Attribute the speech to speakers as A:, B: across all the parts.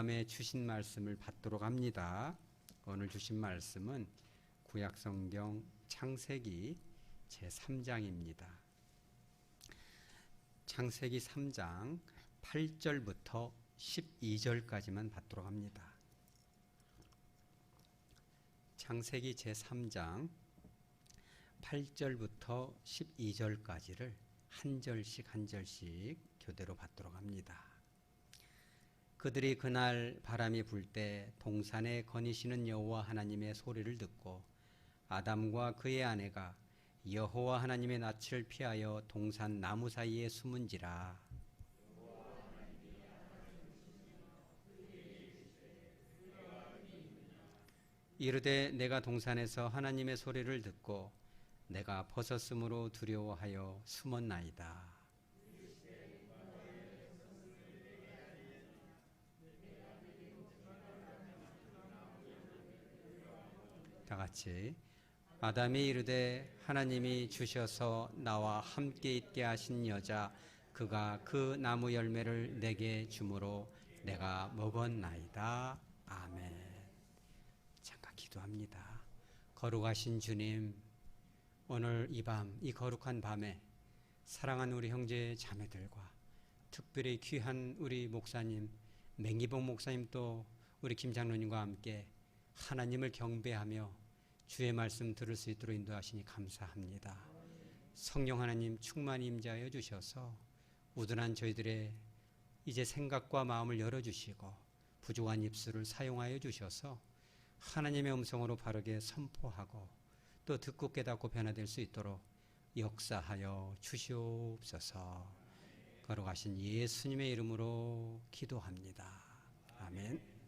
A: 밤에 주신 말씀을 받도록 합니다. 오늘 주신 말씀은 구약성경 창세기 제3장입니다. 창세기 3장 8절부터 12절까지만 받도록 합니다. 창세기 제3장 8절부터 12절까지를 한 절씩 교대로 받도록 합니다. 그들이 그날 바람이 불 때 동산에 거니시는 여호와 하나님의 소리를 듣고 아담과 그의 아내가 여호와 하나님의 낯을 피하여 동산 나무 사이에 숨은지라. 이르되 내가 동산에서 하나님의 소리를 듣고 내가 벗었으므로 두려워하여 숨었나이다. 다 같이 아담이 이르되 하나님이 주셔서 나와 함께 있게 하신 여자 그가 그 나무 열매를 내게 주므로 내가 먹었나이다. 아멘. 잠깐 기도합니다. 거룩하신 주님, 오늘 이 밤, 이 거룩한 밤에 사랑하는 우리 형제 자매들과 특별히 귀한 우리 목사님 맹기봉 목사님 또 우리 김 장로님과 함께 하나님을 경배하며 주의 말씀 들을 수 있도록 인도하시니 감사합니다. 성령 하나님 충만히 임재하여 주셔서 우둔한 저희들의 이제 생각과 마음을 열어주시고 부족한 입술을 사용하여 주셔서 하나님의 음성으로 바르게 선포하고 또 듣고 깨닫고 변화될 수 있도록 역사하여 주시옵소서. 거룩하신 예수님의 이름으로 기도합니다. 아멘.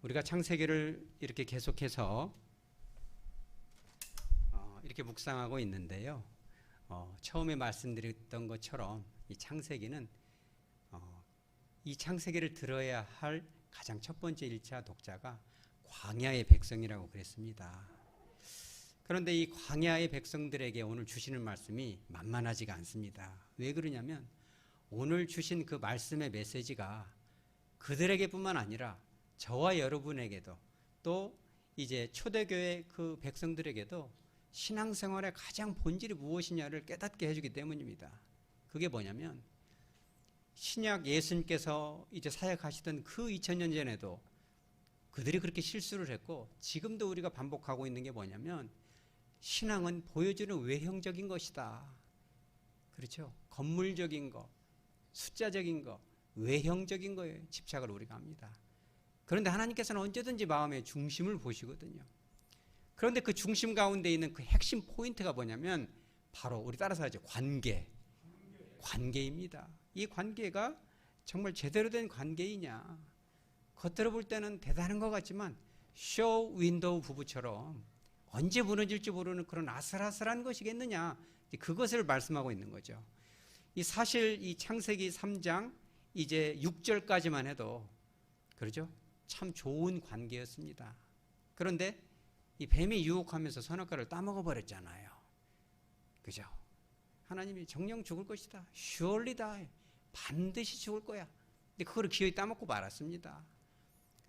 A: 우리가 창세기를 이렇게 계속해서 이렇게 묵상하고 있는데요. 처음에 말씀드렸던 것처럼 이 창세기는 이 창세기를 들어야 할 가장 첫 번째 1차 독자가 광야의 백성이라고 그랬습니다. 그런데 이 광야의 백성들에게 오늘 주시는 말씀이 만만하지가 않습니다. 왜 그러냐면 오늘 주신 그 말씀의 메시지가 그들에게뿐만 아니라 저와 여러분에게도 또 이제 초대교회 그 백성들에게도 신앙생활의 가장 본질이 무엇이냐를 깨닫게 해주기 때문입니다. 그게 뭐냐면 신약 예수님께서 이제 사역하시던 그 2000년 전에도 그들이 그렇게 실수를 했고 지금도 우리가 반복하고 있는 게 뭐냐면 신앙은 보여주는 외형적인 것이다. 그렇죠? 건물적인 거, 숫자적인 거, 외형적인 거에 집착을 우리가 합니다. 그런데 하나님께서는 언제든지 마음의 중심을 보시거든요. 그런데 그 중심 가운데 있는 그 핵심 포인트가 뭐냐면 바로 우리 따라서 하죠. 관계입니다. 이 관계가 정말 제대로 된 관계이냐. 겉으로 볼 때는 대단한 것 같지만 쇼 윈도우 부부처럼 언제 무너질지 모르는 그런 아슬아슬한 것이겠느냐. 그것을 말씀하고 있는 거죠. 사실 이 창세기 3장 이제 6절까지만 해도 그렇죠? 참 좋은 관계였습니다. 그런데 이 뱀이 유혹하면서 선악과를 따먹어 버렸잖아요. 그죠? 하나님이 정령 죽을 것이다. surely die. 반드시 죽을 거야. 근데 그거를 기어이 따먹고 말았습니다.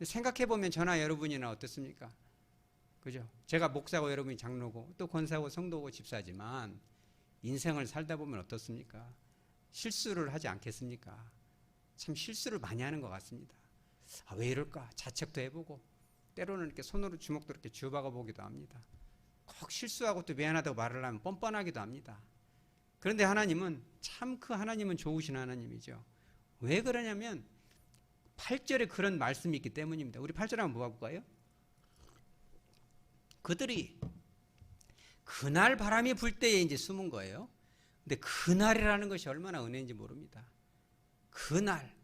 A: 생각해보면 저나 여러분이나 어떻습니까? 그죠? 제가 목사고 여러분이 장로고 또 권사고 성도고 집사지만 인생을 살다 보면 어떻습니까? 실수를 하지 않겠습니까? 참 실수를 많이 하는 것 같습니다. 왜 이럴까? 자책도 해보고 때로는 이렇게 손으로 주먹도 이렇게 쥐어박아 보기도 합니다. 꼭 실수하고 또 미안하다고 말을 하면 뻔뻔하기도 합니다. 그런데 하나님은 참 그 하나님은 좋으신 하나님이죠. 왜 그러냐면 8절에 그런 말씀이 있기 때문입니다. 우리 8절 한번 모아볼까요? 그들이 그날 바람이 불 때에 이제 숨은 거예요. 근데 그날이라는 것이 얼마나 은혜인지 모릅니다. 그날,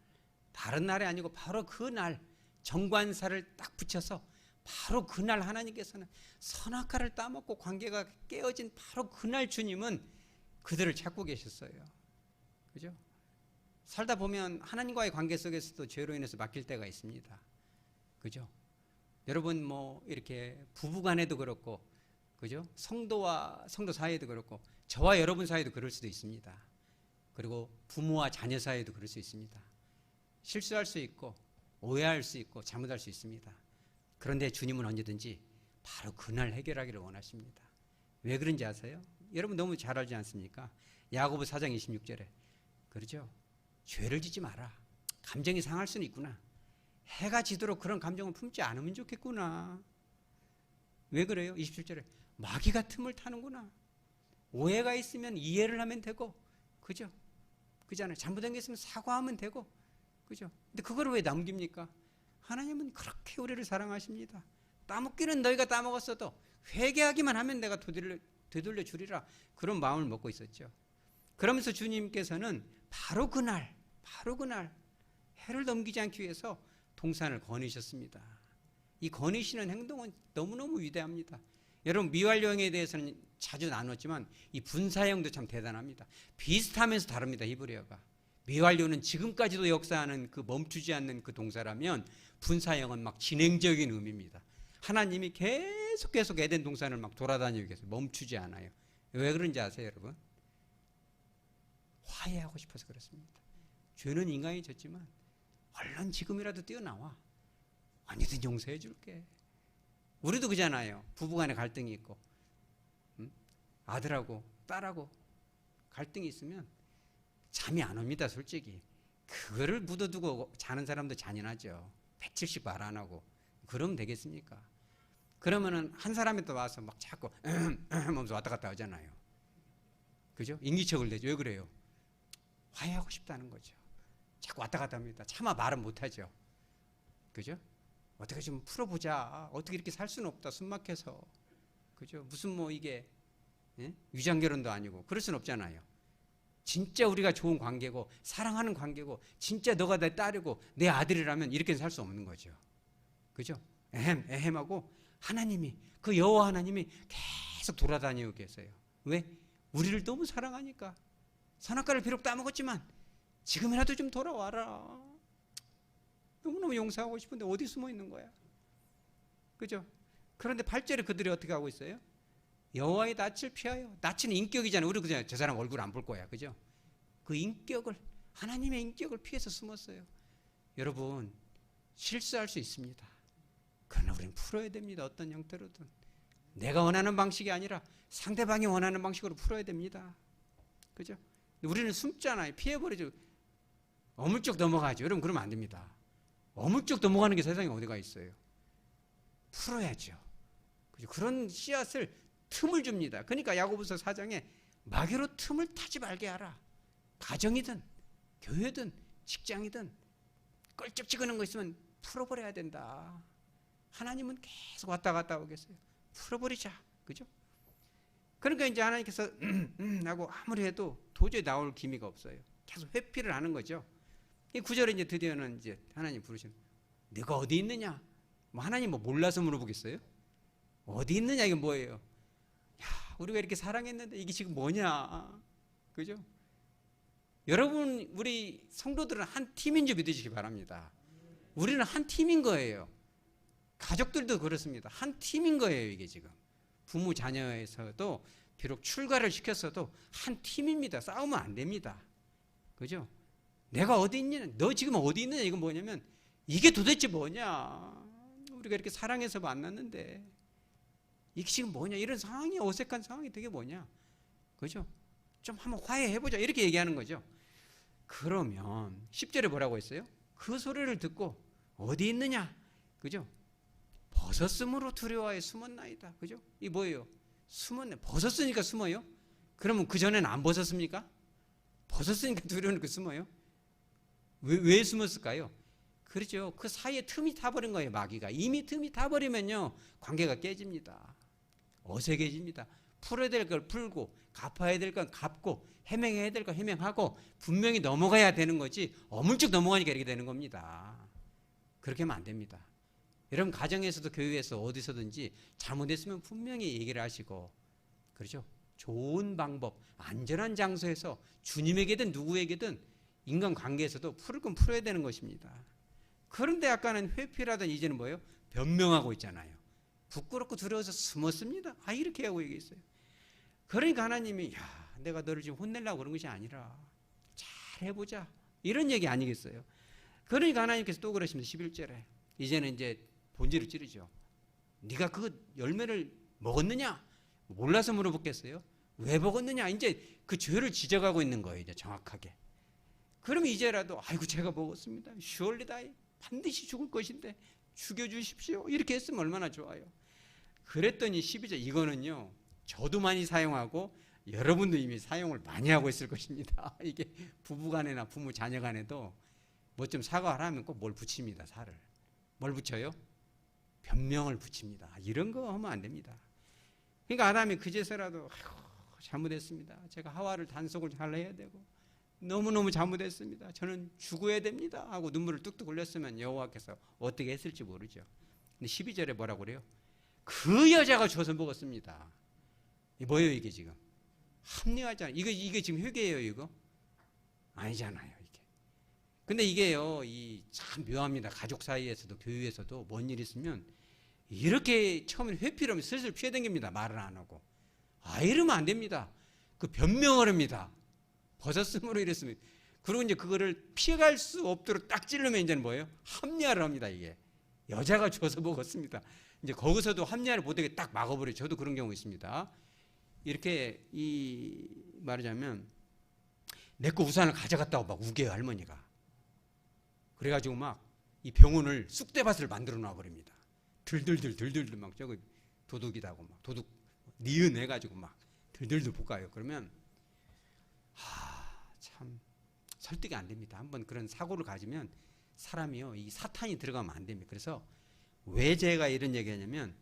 A: 다른 날이 아니고 바로 그날 정관사를 딱 붙여서 바로 그날 하나님께서는 선악과를 따먹고 관계가 깨어진 바로 그날 주님은 그들을 찾고 계셨어요. 그죠? 살다 보면 하나님과의 관계 속에서도 죄로 인해서 막힐 때가 있습니다. 그죠? 여러분 뭐 이렇게 부부간에도 그렇고 그죠? 성도와 성도 사이에도 그렇고 저와 여러분 사이에도 그럴 수도 있습니다. 그리고 부모와 자녀 사이에도 그럴 수 있습니다. 실수할 수 있고 오해할 수 있고 잘못할 수 있습니다. 그런데 주님은 언제든지 바로 그날 해결하기를 원하십니다. 왜 그런지 아세요? 여러분 너무 잘 알지 않습니까? 야고보 4장 26절에 그러죠. 죄를 짓지 마라. 감정이 상할 수는 있구나. 해가 지도록 그런 감정을 품지 않으면 좋겠구나. 왜 그래요? 27절에 마귀가 틈을 타는구나. 오해가 있으면 이해를 하면 되고, 그죠? 그잖아요. 잘못된 게 있으면 사과하면 되고, 그죠? 근데 그걸 왜 남깁니까? 하나님은 그렇게 우리를 사랑하십니다. 따먹기는 너희가 따먹었어도 회개하기만 하면 내가 되돌려 주리라. 그런 마음을 먹고 있었죠. 그러면서 주님께서는 바로 그날 해를 넘기지 않기 위해서 동산을 거니셨습니다. 이 거니시는 행동은 너무너무 위대합니다. 여러분 미완료형에 대해서는 자주 나눴지만 이 분사형도 참 대단합니다. 비슷하면서 다릅니다. 히브리어가. 미완료는 지금까지도 역사하는 그 멈추지 않는 그 동사라면 분사형은 막 진행적인 의미입니다. 하나님이 계속 에덴 동산을 막 돌아다니고 계세요. 멈추지 않아요. 왜 그런지 아세요, 여러분? 화해하고 싶어서 그렇습니다. 죄는 인간이 졌지만 얼른 지금이라도 뛰어나와. 언제든 용서해 줄게. 우리도 그잖아요. 부부간에 갈등이 있고 아들하고 딸하고 갈등이 있으면 잠이 안 옵니다. 솔직히. 그거를 묻어두고 자는 사람도 잔인하죠. 며칠씩 말 안 하고. 그러면 되겠습니까? 그러면은 한 사람이 또 와서 막 자꾸 하면서 왔다 갔다 하잖아요. 그죠? 인기척을 내죠. 왜 그래요? 화해하고 싶다는 거죠. 자꾸 왔다 갔다 합니다. 차마 말은 못하죠. 그죠? 어떻게 좀 풀어보자. 어떻게 이렇게 살 수는 없다. 숨 막혀서. 그죠? 무슨 뭐 이게 유장결혼도 아니고 그럴 수는 없잖아요. 진짜 우리가 좋은 관계고 사랑하는 관계고 진짜 너가 내 딸이고 내 아들이라면 이렇게는 살 수 없는 거죠. 그죠? 에헴하고 하나님이 그 여호와 하나님이 계속 돌아다니고 계세요. 왜? 우리를 너무 사랑하니까. 선악과를 비록 따먹었지만 지금이라도 좀 돌아와라. 너무너무 용서하고 싶은데 어디 숨어 있는 거야? 그죠? 그런데 8절에 그들이 어떻게 하고 있어요? 여호와의 낯을 피하여. 낯은 인격이잖아요. 우리 그냥 저 사람 얼굴 안 볼 거야. 그죠? 그 인격을, 하나님의 인격을 피해서 숨었어요. 여러분, 실수할 수 있습니다. 그러나 우리는 풀어야 됩니다. 어떤 형태로든. 내가 원하는 방식이 아니라 상대방이 원하는 방식으로 풀어야 됩니다. 그죠? 우리는 숨잖아요. 피해버리죠. 어물쩍 넘어가죠. 여러분 그러면 안 됩니다. 어물쩍 넘어가는 게 세상에 어디가 있어요. 풀어야죠. 그죠? 그런 씨앗을 틈을 줍니다. 그러니까 야고보서 4장에 마귀로 틈을 타지 말게 하라. 가정이든 교회든 직장이든 껄쩍지근한 거 있으면 풀어버려야 된다. 하나님은 계속 왔다 갔다 하고 계세요. 풀어버리자. 그죠? 그러니까 이제 하나님께서 하고 아무리 해도 도저히 나올 기미가 없어요. 계속 회피를 하는 거죠. 이 9절에 이제 드디어는 이제 하나님 부르시는 네가 어디 있느냐? 뭐 하나님 뭐 몰라서 물어보겠어요? 어디 있느냐 이게 뭐예요? 야, 우리가 이렇게 사랑했는데 이게 지금 뭐냐? 그죠? 여러분 우리 성도들은 한 팀인 줄 믿으시기 바랍니다. 우리는 한 팀인 거예요. 가족들도 그렇습니다. 한 팀인 거예요. 이게 지금 부모 자녀에서도 비록 출가를 시켰어도 한 팀입니다. 싸우면 안 됩니다. 그죠? 내가 어디 있냐? 너 지금 어디 있느냐? 이건 뭐냐면 이게 도대체 뭐냐? 우리가 이렇게 사랑해서 만났는데 이게 지금 뭐냐? 이런 상황이 어색한 상황이 되게 뭐냐? 그죠? 좀 한번 화해해보자 이렇게 얘기하는 거죠. 그러면 10절에 뭐라고 했어요? 그 소리를 듣고 어디 있느냐? 그죠? 벗었으므로 두려워하여 숨었나이다. 그죠? 이 뭐예요? 숨었네. 벗었으니까 숨어요? 그러면 그 전에는 안 벗었습니까? 벗었으니까 두려우니까 숨어요? 왜 숨었을까요? 그렇죠. 그 사이에 틈이 타버린 거예요. 마귀가. 이미 틈이 타버리면요. 관계가 깨집니다. 어색해집니다. 풀어야 될 걸 풀고 갚아야 될 건 갚고 해명해야 될 건 해명하고 분명히 넘어가야 되는 거지 어물쩍 넘어가니까 이렇게 되는 겁니다. 그렇게 하면 안 됩니다. 여러분 가정에서도 교회에서 어디서든지 잘못했으면 분명히 얘기를 하시고 그렇죠. 좋은 방법, 안전한 장소에서 주님에게든 누구에게든 인간관계에서도 풀을 건 풀어야 되는 것입니다. 그런데 아까는 회피라던 이제는 뭐예요? 변명하고 있잖아요. 부끄럽고 두려워서 숨었습니다. 이렇게 하고 얘기했어요. 그러니까 하나님이 내가 너를 지금 혼내려고 그런 것이 아니라 잘 해보자 이런 얘기 아니겠어요? 그러니까 하나님께서 또 그러십니다. 11절에 이제는 이제 본질을 찌르죠. 네가 그 열매를 먹었느냐? 몰라서 물어보겠어요? 왜 먹었느냐? 이제 그 죄를 지적하고 있는 거예요. 이제 정확하게. 그럼 이제라도 아이고 제가 먹었습니다. surely die. 반드시 죽을 것인데 죽여주십시오. 이렇게 했으면 얼마나 좋아요. 그랬더니 12절 이거는요. 저도 많이 사용하고 여러분도 이미 사용을 많이 하고 있을 것입니다. 이게 부부간에나 부모 자녀간에도 뭐 좀 사과하라면 꼭 뭘 붙입니다. 살을. 뭘 붙여요? 변명을 붙입니다. 이런 거 하면 안 됩니다. 그러니까 아담이 그제서라도 잘못했습니다. 제가 하와를 단속을 잘 해야 되고 너무너무 잘못했습니다. 저는 죽어야 됩니다. 하고 눈물을 뚝뚝 흘렸으면 여호와께서 어떻게 했을지 모르죠. 근데 12절에 뭐라고 그래요? 그 여자가 줘서 먹었습니다. 뭐예요 이게 지금? 합리화잖아요. 이게 지금 회개예요 이거? 아니잖아요 이게. 근데 이게요 참 묘합니다. 가족 사이에서도 교회에서도 뭔 일 있으면 이렇게 처음에 회피를 하면 슬슬 피해당깁니다. 말을 안 하고. 이러면 안 됩니다. 그 변명을 합니다. 벗었으므로 이랬으면. 그리고 이제 그거를 피해갈 수 없도록 딱 찌르면 이제는 뭐예요? 합리화를 합니다. 이게 여자가 줘서 먹었습니다. 이제 거기서도 합리화를 못하게 딱 막아버려요. 저도 그런 경우 있습니다. 이렇게 말하자면 내 거 우산을 가져갔다고 막 우겨요 할머니가. 그래가지고 막 이 병원을 쑥대밭을 만들어 놔버립니다. 들들들 막 저거 도둑이다고 막 도둑 니은 해가지고 막 들들들 볶아요. 그러면 참 설득이 안 됩니다. 한번 그런 사고를 가지면 사람이요 이 사탄이 들어가면 안 됩니다. 그래서 왜 제가 이런 얘기하냐면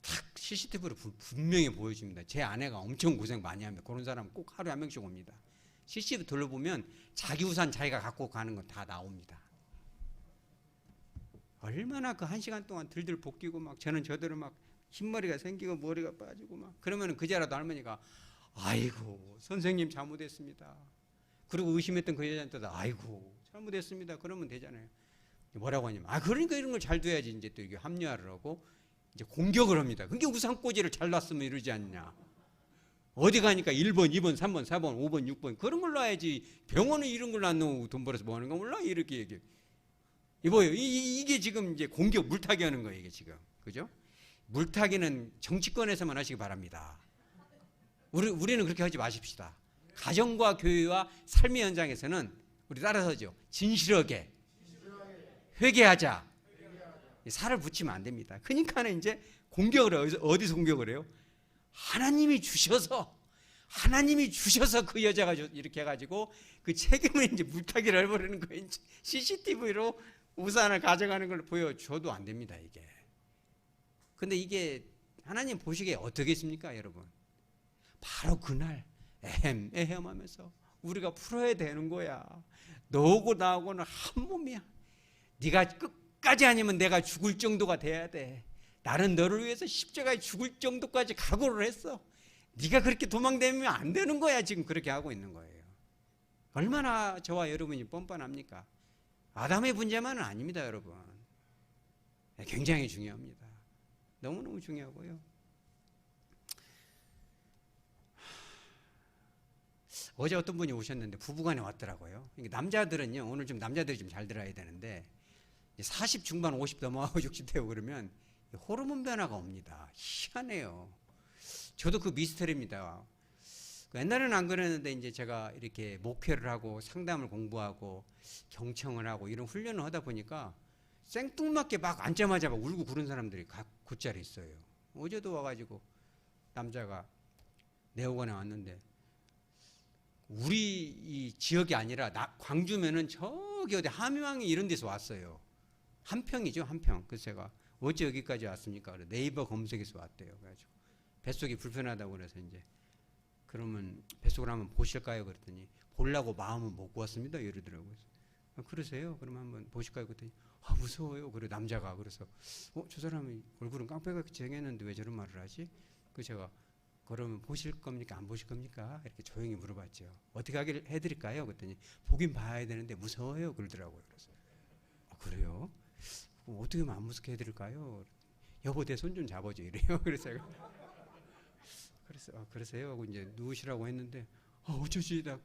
A: 탁 CCTV로 분명히 보여줍니다. 제 아내가 엄청 고생 많이 합니다. 그런 사람 꼭 하루에 한 명씩 옵니다. CCTV 돌려보면 자기 우산 자기가 갖고 가는 건 다 나옵니다. 얼마나 그 1시간 동안 들들 볶이고 막 저는 저대로 막 흰머리가 생기고 머리가 빠지고 막 그러면 그제라도 할머니가 아이고 선생님 잘못했습니다. 그리고 의심했던 그 여자한테도 아이고 잘못했습니다. 그러면 되잖아요. 뭐라고 하냐면 그러니까 이런 걸 잘 둬야지. 이제 또 이게 합리화를 하고 이제 공격을 합니다. 그게 우산꽂이를 잘 놨으면 이러지 않냐. 어디 가니까 1번, 2번, 3번, 4번, 5번, 6번 그런 걸 놔야지. 병원은 이런 걸 안 놓고 돈 벌어서 뭐 하는 거 몰라? 이렇게 얘기해. 이거요. 이게 지금 이제 공격 물타기 하는 거예요. 이게 지금. 그죠? 물타기는 정치권에서만 하시기 바랍니다. 우리는 그렇게 하지 마십시다. 가정과 교회와 삶의 현장에서는 우리 따라서죠. 진실하게 회개하자. 살을 붙이면 안 됩니다. 그러니까는 이제 공격을 어디서 공격을 해요? 하나님이 주셔서 그 여자가 이렇게 해가지고 그 책임을 이제 물타기를 해버리는 거예요. CCTV로 우산을 가져가는 걸 보여줘도 안 됩니다. 이게. 근데 이게 하나님 보시기에 어떻게 있습니까, 여러분? 바로 그날 애헴하면서 우리가 풀어야 되는 거야. 너하고 나하고는 한 몸이야. 네가 끝까지 아니면 내가 죽을 정도가 돼야 돼. 나는 너를 위해서 십자가에 죽을 정도까지 각오를 했어. 네가 그렇게 도망다니면 안 되는 거야. 지금 그렇게 하고 있는 거예요. 얼마나 저와 여러분이 뻔뻔합니까? 아담의 문제만은 아닙니다, 여러분. 굉장히 중요합니다. 너무너무 중요하고요. 어제 어떤 분이 오셨는데 부부간에 왔더라고요. 남자들은요, 오늘 좀 남자들이 좀 잘 들어야 되는데 40 중반 50 넘어가고 60 되고 그러면 호르몬 변화가 옵니다. 희한해요. 저도 그 미스터리입니다. 옛날에는 안 그랬는데 이제 제가 이렇게 목회를 하고 상담을 공부하고 경청을 하고 이런 훈련을 하다 보니까 생뚱맞게 막 앉자마자 막 울고 그런 사람들이 곧자리 있어요. 어제도 와가지고 남자가 내오관에 왔는데 우리 이 지역이 아니라 광주면은 저기 어디 함양이 이런 데서 왔어요. 한평이죠, 한평. 그래서 제가 어째 여기까지 왔습니까? 네이버 검색에서 왔대요. 그래가지고 뱃속이 불편하다고 그래서 이제 그러면 뱃속을 한번 보실까요? 그랬더니 보려고 마음은 먹고 왔습니다. 이러더라고요. 그러세요? 그러면 한번 보실까요? 그랬더니 무서워요. 그래 남자가 그래서 저 사람이 얼굴은 깡패같이 생겼는데 왜 저런 말을 하지? 그 제가 그러면 보실 겁니까? 안 보실 겁니까? 이렇게 조용히 물어봤죠. 어떻게 하기를 해드릴까요? 그랬더니 보긴 봐야 되는데 무서워요. 그러더라고요. 그래서 그래요? 어떻게 하면 안 무섭게 해드릴까요? 여보 내 손 좀 잡아줘 이래요. 그래서 제가 그러세요 하고 이제 누우시라고 했는데 어쩌지 나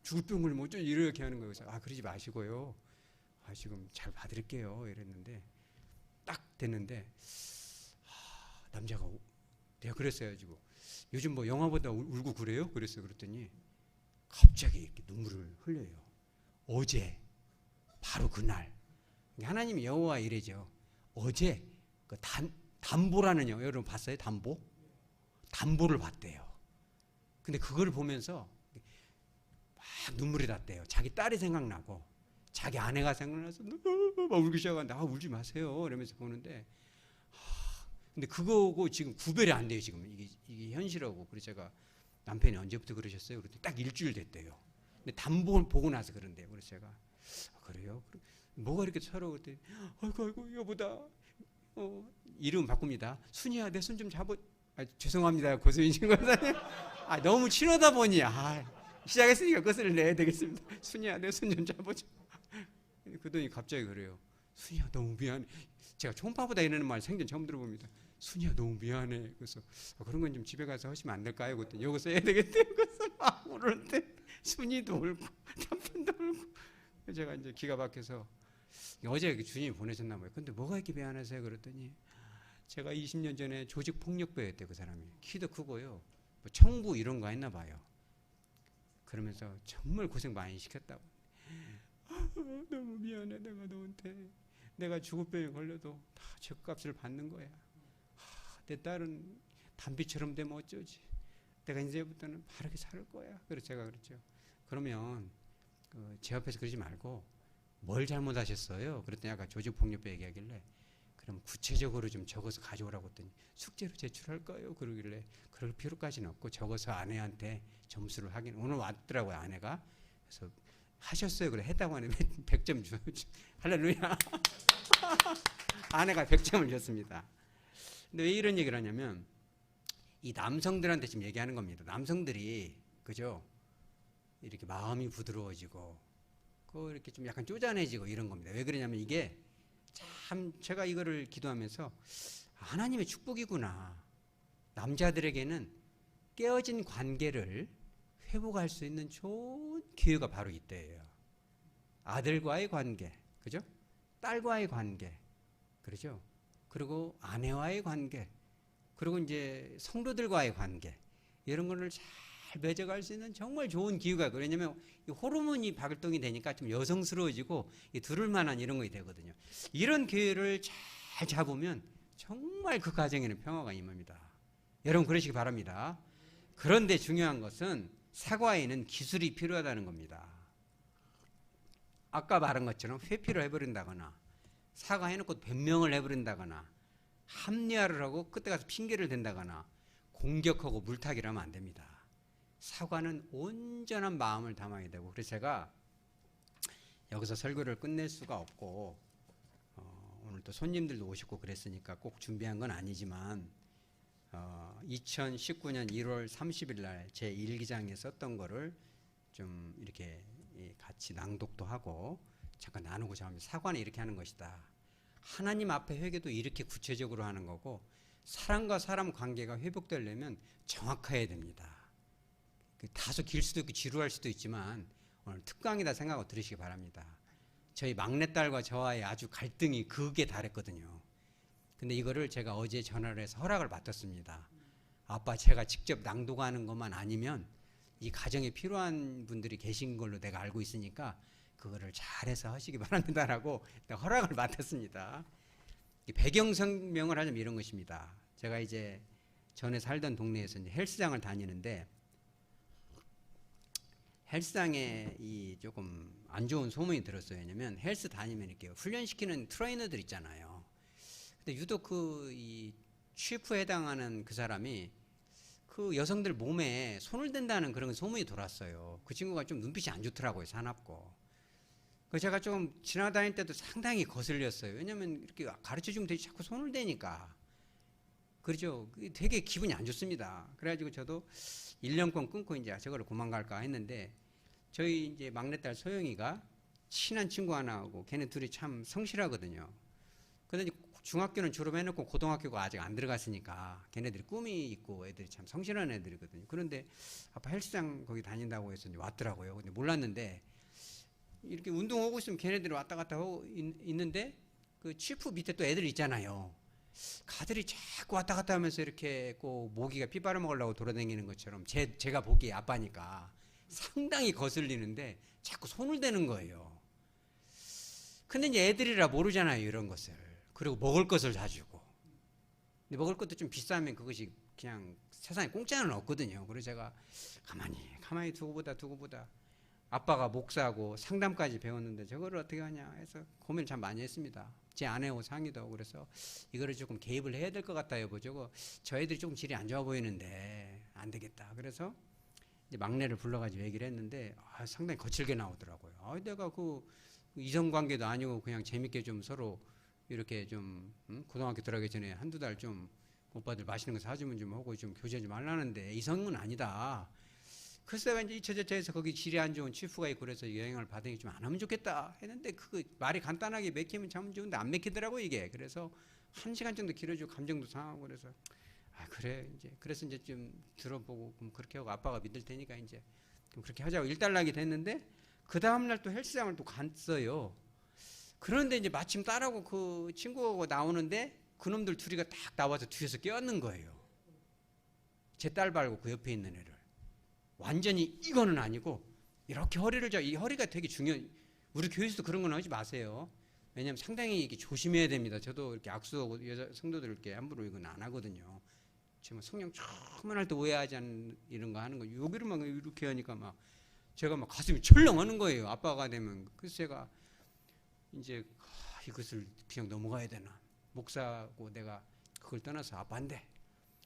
A: 죽을 병을 못 어쩌지 이렇게 하는 거예요. 그래서 그러지 마시고요. 지금 잘 봐드릴게요. 이랬는데 딱 됐는데 남자가 내가 그랬어요. 가지고 요즘 뭐 영화보다 울고 그래요? 그랬어요. 그랬더니 갑자기 이렇게 눈물을 흘려요. 어제 바로 그날 하나님이 여호와 이래죠. 어제 그 담보라는 영화 여러분 봤어요? 담보를 봤대요. 근데 그걸 보면서 막 눈물이 났대요. 자기 딸이 생각나고 자기 아내가 생각나서 막 울기 시작하는데 울지 마세요 이러면서 보는데 근데 그거고 지금 구별이 안 돼요. 지금 이게 현실하고. 그래서 제가 남편이 언제부터 그러셨어요? 그랬더니 딱 일주일 됐대요. 근데 담보 보고 나서 그런데요. 그래서 제가 그래요? 뭐가 이렇게 서러워? 그랬더니 아이고 여보다 이름 바꿉니다. 순이야 내 손 좀 잡아. 죄송합니다 고소인 신고사님. 너무 친하다 보니 시작했으니까 끝을 내야 되겠습니다. 순이야 내 손 좀 잡아줘. 그러더니 갑자기 그래요. 순이야 너무 미안해. 제가 총파보다 이러는 말 생전 처음 들어봅니다. 순이야 너무 미안해. 그래서 그런 건 좀 집에 가서 하시면 안 될까요? 그랬더니 여기서 해야 되겠대요. 그래서 막 울는데 순이도 울고 남편도 울고 제가 이제 기가 막혀서 어제 주님이 보내셨나 봐요. 근데 뭐가 이렇게 미안하세요? 그랬더니 제가 20년 전에 조직 폭력배였대요. 그 사람이 키도 크고요. 뭐 청부 이런 거 했나 봐요. 그러면서 정말 고생 많이 시켰다고. 너무 미안해. 내가 너한테 내가 죽을병에 걸려도 다 죗값을 받는 거야. 내 딸은 담비처럼 되면 어쩌지. 내가 이제부터는 바르게 살 거야. 그래서 제가 그랬죠. 그러면 제 앞에서 그러지 말고 뭘 잘못하셨어요? 그랬더니 아까 조직폭력배 얘기하길래 그럼 구체적으로 좀 적어서 가져오라고 했더니 숙제로 제출할까요? 그러길래 그럴 필요까지는 없고 적어서 아내한테 점수를 하긴 오늘 왔더라고요. 아내가. 그래서 하셨어요. 그래 했다고 하는데 100점 주 할렐루야. 아내가 100점을 줬습니다. 근데 왜 이런 얘기를 하냐면 이 남성들한테 지금 얘기하는 겁니다. 남성들이 그죠? 이렇게 마음이 부드러워지고 이렇게 좀 약간 쪼잔해지고 이런 겁니다. 왜 그러냐면 이게 참 제가 이거를 기도하면서 하나님의 축복이구나. 남자들에게는 깨어진 관계를 회복할 수 있는 좋은 기회가 바로 이때예요. 아들과의 관계, 그죠? 딸과의 관계, 그렇죠? 그리고 아내와의 관계, 그리고 이제 성도들과의 관계, 이런 거를 잘 맺어갈 수 있는 정말 좋은 기회가. 왜냐면 이 호르몬이 발동이 되니까 좀 여성스러워지고 두를 만한 이런 것이 되거든요. 이런 기회를 잘 잡으면 정말 그 가정에는 평화가 임합니다. 여러분 그러시기 바랍니다. 그런데 중요한 것은 사과에는 기술이 필요하다는 겁니다. 아까 말한 것처럼 회피를 해버린다거나 사과해놓고 변명을 해버린다거나 합리화를 하고 그때 가서 핑계를 댄다거나 공격하고 물타기를 하면 안 됩니다. 사과는 온전한 마음을 담아야 되고. 그래서 제가 여기서 설교를 끝낼 수가 없고 오늘 또 손님들도 오시고 그랬으니까 꼭 준비한 건 아니지만 2019년 1월 30일 날 제 일기장에 썼던 거를 좀 이렇게 같이 낭독도 하고 잠깐 나누고자 합니다. 사과는 이렇게 하는 것이다. 하나님 앞에 회개도 이렇게 구체적으로 하는 거고 사람과 사람 관계가 회복되려면 정확해야 됩니다. 다소 길 수도 있고 지루할 수도 있지만 오늘 특강이다 생각하고 들으시기 바랍니다. 저희 막내딸과 저와의 아주 갈등이 극에 달했거든요. 근데 이거를 제가 어제 전화를 해서 허락을 받았습니다. 아빠 제가 직접 낭독하는 것만 아니면 이 가정에 필요한 분들이 계신 걸로 내가 알고 있으니까 그거를 잘해서 하시기 바랍니다라고 허락을 받았습니다. 배경 설명을 하자면 이런 것입니다. 제가 이제 전에 살던 동네에서 이제 헬스장을 다니는데 헬스장에 이 조금 안 좋은 소문이 들었어요. 왜냐면 헬스 다니면 이렇게 훈련시키는 트레이너들 있잖아요. 근데 유독 이 셰프에 해당하는 그 사람이 그 여성들 몸에 손을 댄다는 그런 소문이 돌았어요. 그 친구가 좀 눈빛이 안 좋더라고요. 사납고. 그래서 제가 좀 지나다닐 때도 상당히 거슬렸어요. 왜냐면 이렇게 가르쳐주면 되지 자꾸 손을 대니까. 그렇죠. 되게 기분이 안 좋습니다. 그래가지고 저도 1년권 끊고 이제 저거를 그만 갈까 했는데 저희 이제 막내딸 소영이가 친한 친구 하나하고 걔네 둘이 참 성실하거든요. 그런데 중학교는 졸업해놓고 고등학교가 아직 안 들어갔으니까 걔네들이 꿈이 있고 애들이 참 성실한 애들이거든요. 그런데 아빠 헬스장 거기 다닌다고 해서 이제 왔더라고요. 근데 몰랐는데 이렇게 운동하고 있으면 걔네들이 왔다 갔다 하고 있는데 그 치프 밑에 또 애들 있잖아요. 가들이 자꾸 왔다 갔다 하면서 이렇게 꼭 모기가 피 빨아먹으려고 돌아다니는 것처럼 제가 보기에 아빠니까 상당히 거슬리는데 자꾸 손을 대는 거예요. 근데 이제 애들이라 모르잖아요, 이런 것을. 그리고 먹을 것을 사주고. 근데 먹을 것도 좀 비싸면 그것이 그냥 세상에 공짜는 없거든요. 그래서 제가 가만히 두고 보다 아빠가 목사고 상담까지 배웠는데 저거를 어떻게 하냐 해서 고민을 참 많이 했습니다. 제 아내하고 상의도 하고 그래서 이거를 조금 개입을 해야 될 것 같아요. 저 애들이 조금 질이 안 좋아 보이는데 안 되겠다. 그래서 이제 막내를 불러가지고 얘기를 했는데 상당히 거칠게 나오더라고요. 내가 그 이성관계도 아니고 그냥 재밌게 좀 서로 이렇게 좀 고등학교 들어가기 전에 한두 달 좀 오빠들 맛있는 거 사주면 좀 하고 좀 교제 좀 하려는데 이성은 아니다. 그래서 내가 이제 이처저처해서 거기 질이 안 좋은 치프가 있고 그래서 여행을 받으니 좀 안 하면 좋겠다 했는데 그 말이 간단하게 맥히면 참 좋은데 안 맥히더라고 이게. 그래서 1시간 정도 길어지고 감정도 상하고 그래서 그래 이제 그래서 이제 좀 들어보고 그럼 그렇게 하고 아빠가 믿을 테니까 이제 그럼 그렇게 하자고 일단락이 됐는데 그 다음 날 또 헬스장을 또 갔어요. 그런데 이제 마침 딸하고 그 친구하고 나오는데 그놈들 둘이가 딱 나와서 뒤에서 껴안는 거예요. 제 딸 말고 그 옆에 있는 애를. 완전히 이거는 아니고 이렇게 허리를 이 허리가 되게 중요해. 우리 교회에서도 그런 건 하지 마세요. 왜냐하면 상당히 이게 조심해야 됩니다. 저도 이렇게 악수하고 여자 성도들께 함부로 이건 안 하거든요. 지금 성령 처음 할 때 오해하지 않는 이런 거 하는 거 여기를 막 이렇게 하니까 막 제가 막 가슴이 철렁하는 거예요. 아빠가 되면. 그래서 제가 이제 이것을 그냥 넘어가야 되나. 목사고 내가 그걸 떠나서 아빠인데.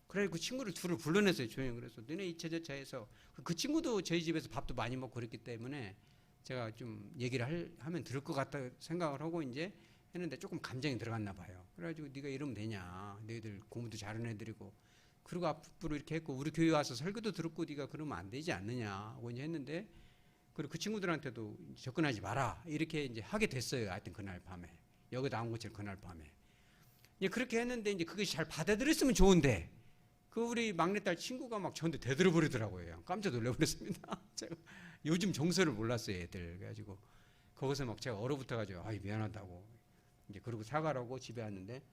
A: 그래 그 친구를 둘을 불러냈어요. 조용히. 그래서 너네 이차저차해서 그 친구도 저희 집에서 밥도 많이 먹고 그랬기 때문에 제가 좀 얘기를 하면 들을 것 같다 생각을 하고 이제 했는데 조금 감정이 들어갔나 봐요. 그래가지고 네가 이러면 되냐. 너희들 공부도 잘하는 애들이고 그리고 앞으로 이렇게 했고 우리 교회 와서 설교도 들었고 네가 그러면 안 되지 않느냐 하고 이제 했는데 그리고 그 친구들한테도 접근하지 마라 이렇게 이제 하게 됐어요. 하여튼 그날 밤에 여기 나온 것처럼 그날 밤에 이제 그렇게 했는데 이제 그것이 잘 받아들였으면 좋은데 그 우리 막내딸 친구가 막 저한테 대들어버리더라고요. 깜짝 놀라버렸습니다. 제가 요즘 정서를 몰랐어요, 애들. 그래가지고 거기서 막 제가 얼어붙어가지고 미안하다고 이제 그러고 사과라고 집에 왔는데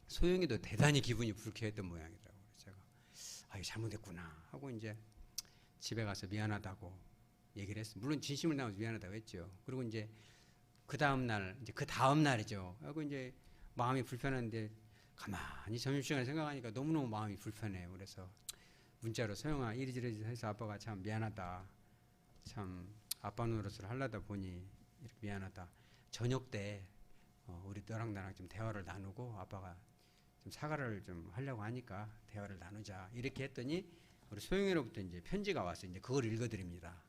A: 소영이도 대단히 기분이 불쾌했던 모양이더라고요. 제가 잘못했구나 하고 이제 집에 가서 미안하다고 얘기를 했어요. 물론 진심을 담아서 미안하다고 했죠. 그리고 이제 그 다음 날이죠. 하고 이제 마음이 불편한데 가만히 점심시간에 생각하니까 너무너무 마음이 불편해요. 그래서 문자로 소영아 이리저리 해서 아빠가 참 미안하다. 참 아빠 노릇을 하려다 보니 이렇게 미안하다. 저녁 때 우리 너랑 나랑 좀 대화를 나누고 아빠가 좀 사과를 좀 하려고 하니까 대화를 나누자. 이렇게 했더니 우리 소영이로부터 이제 편지가 왔어요. 이제 그걸 읽어드립니다.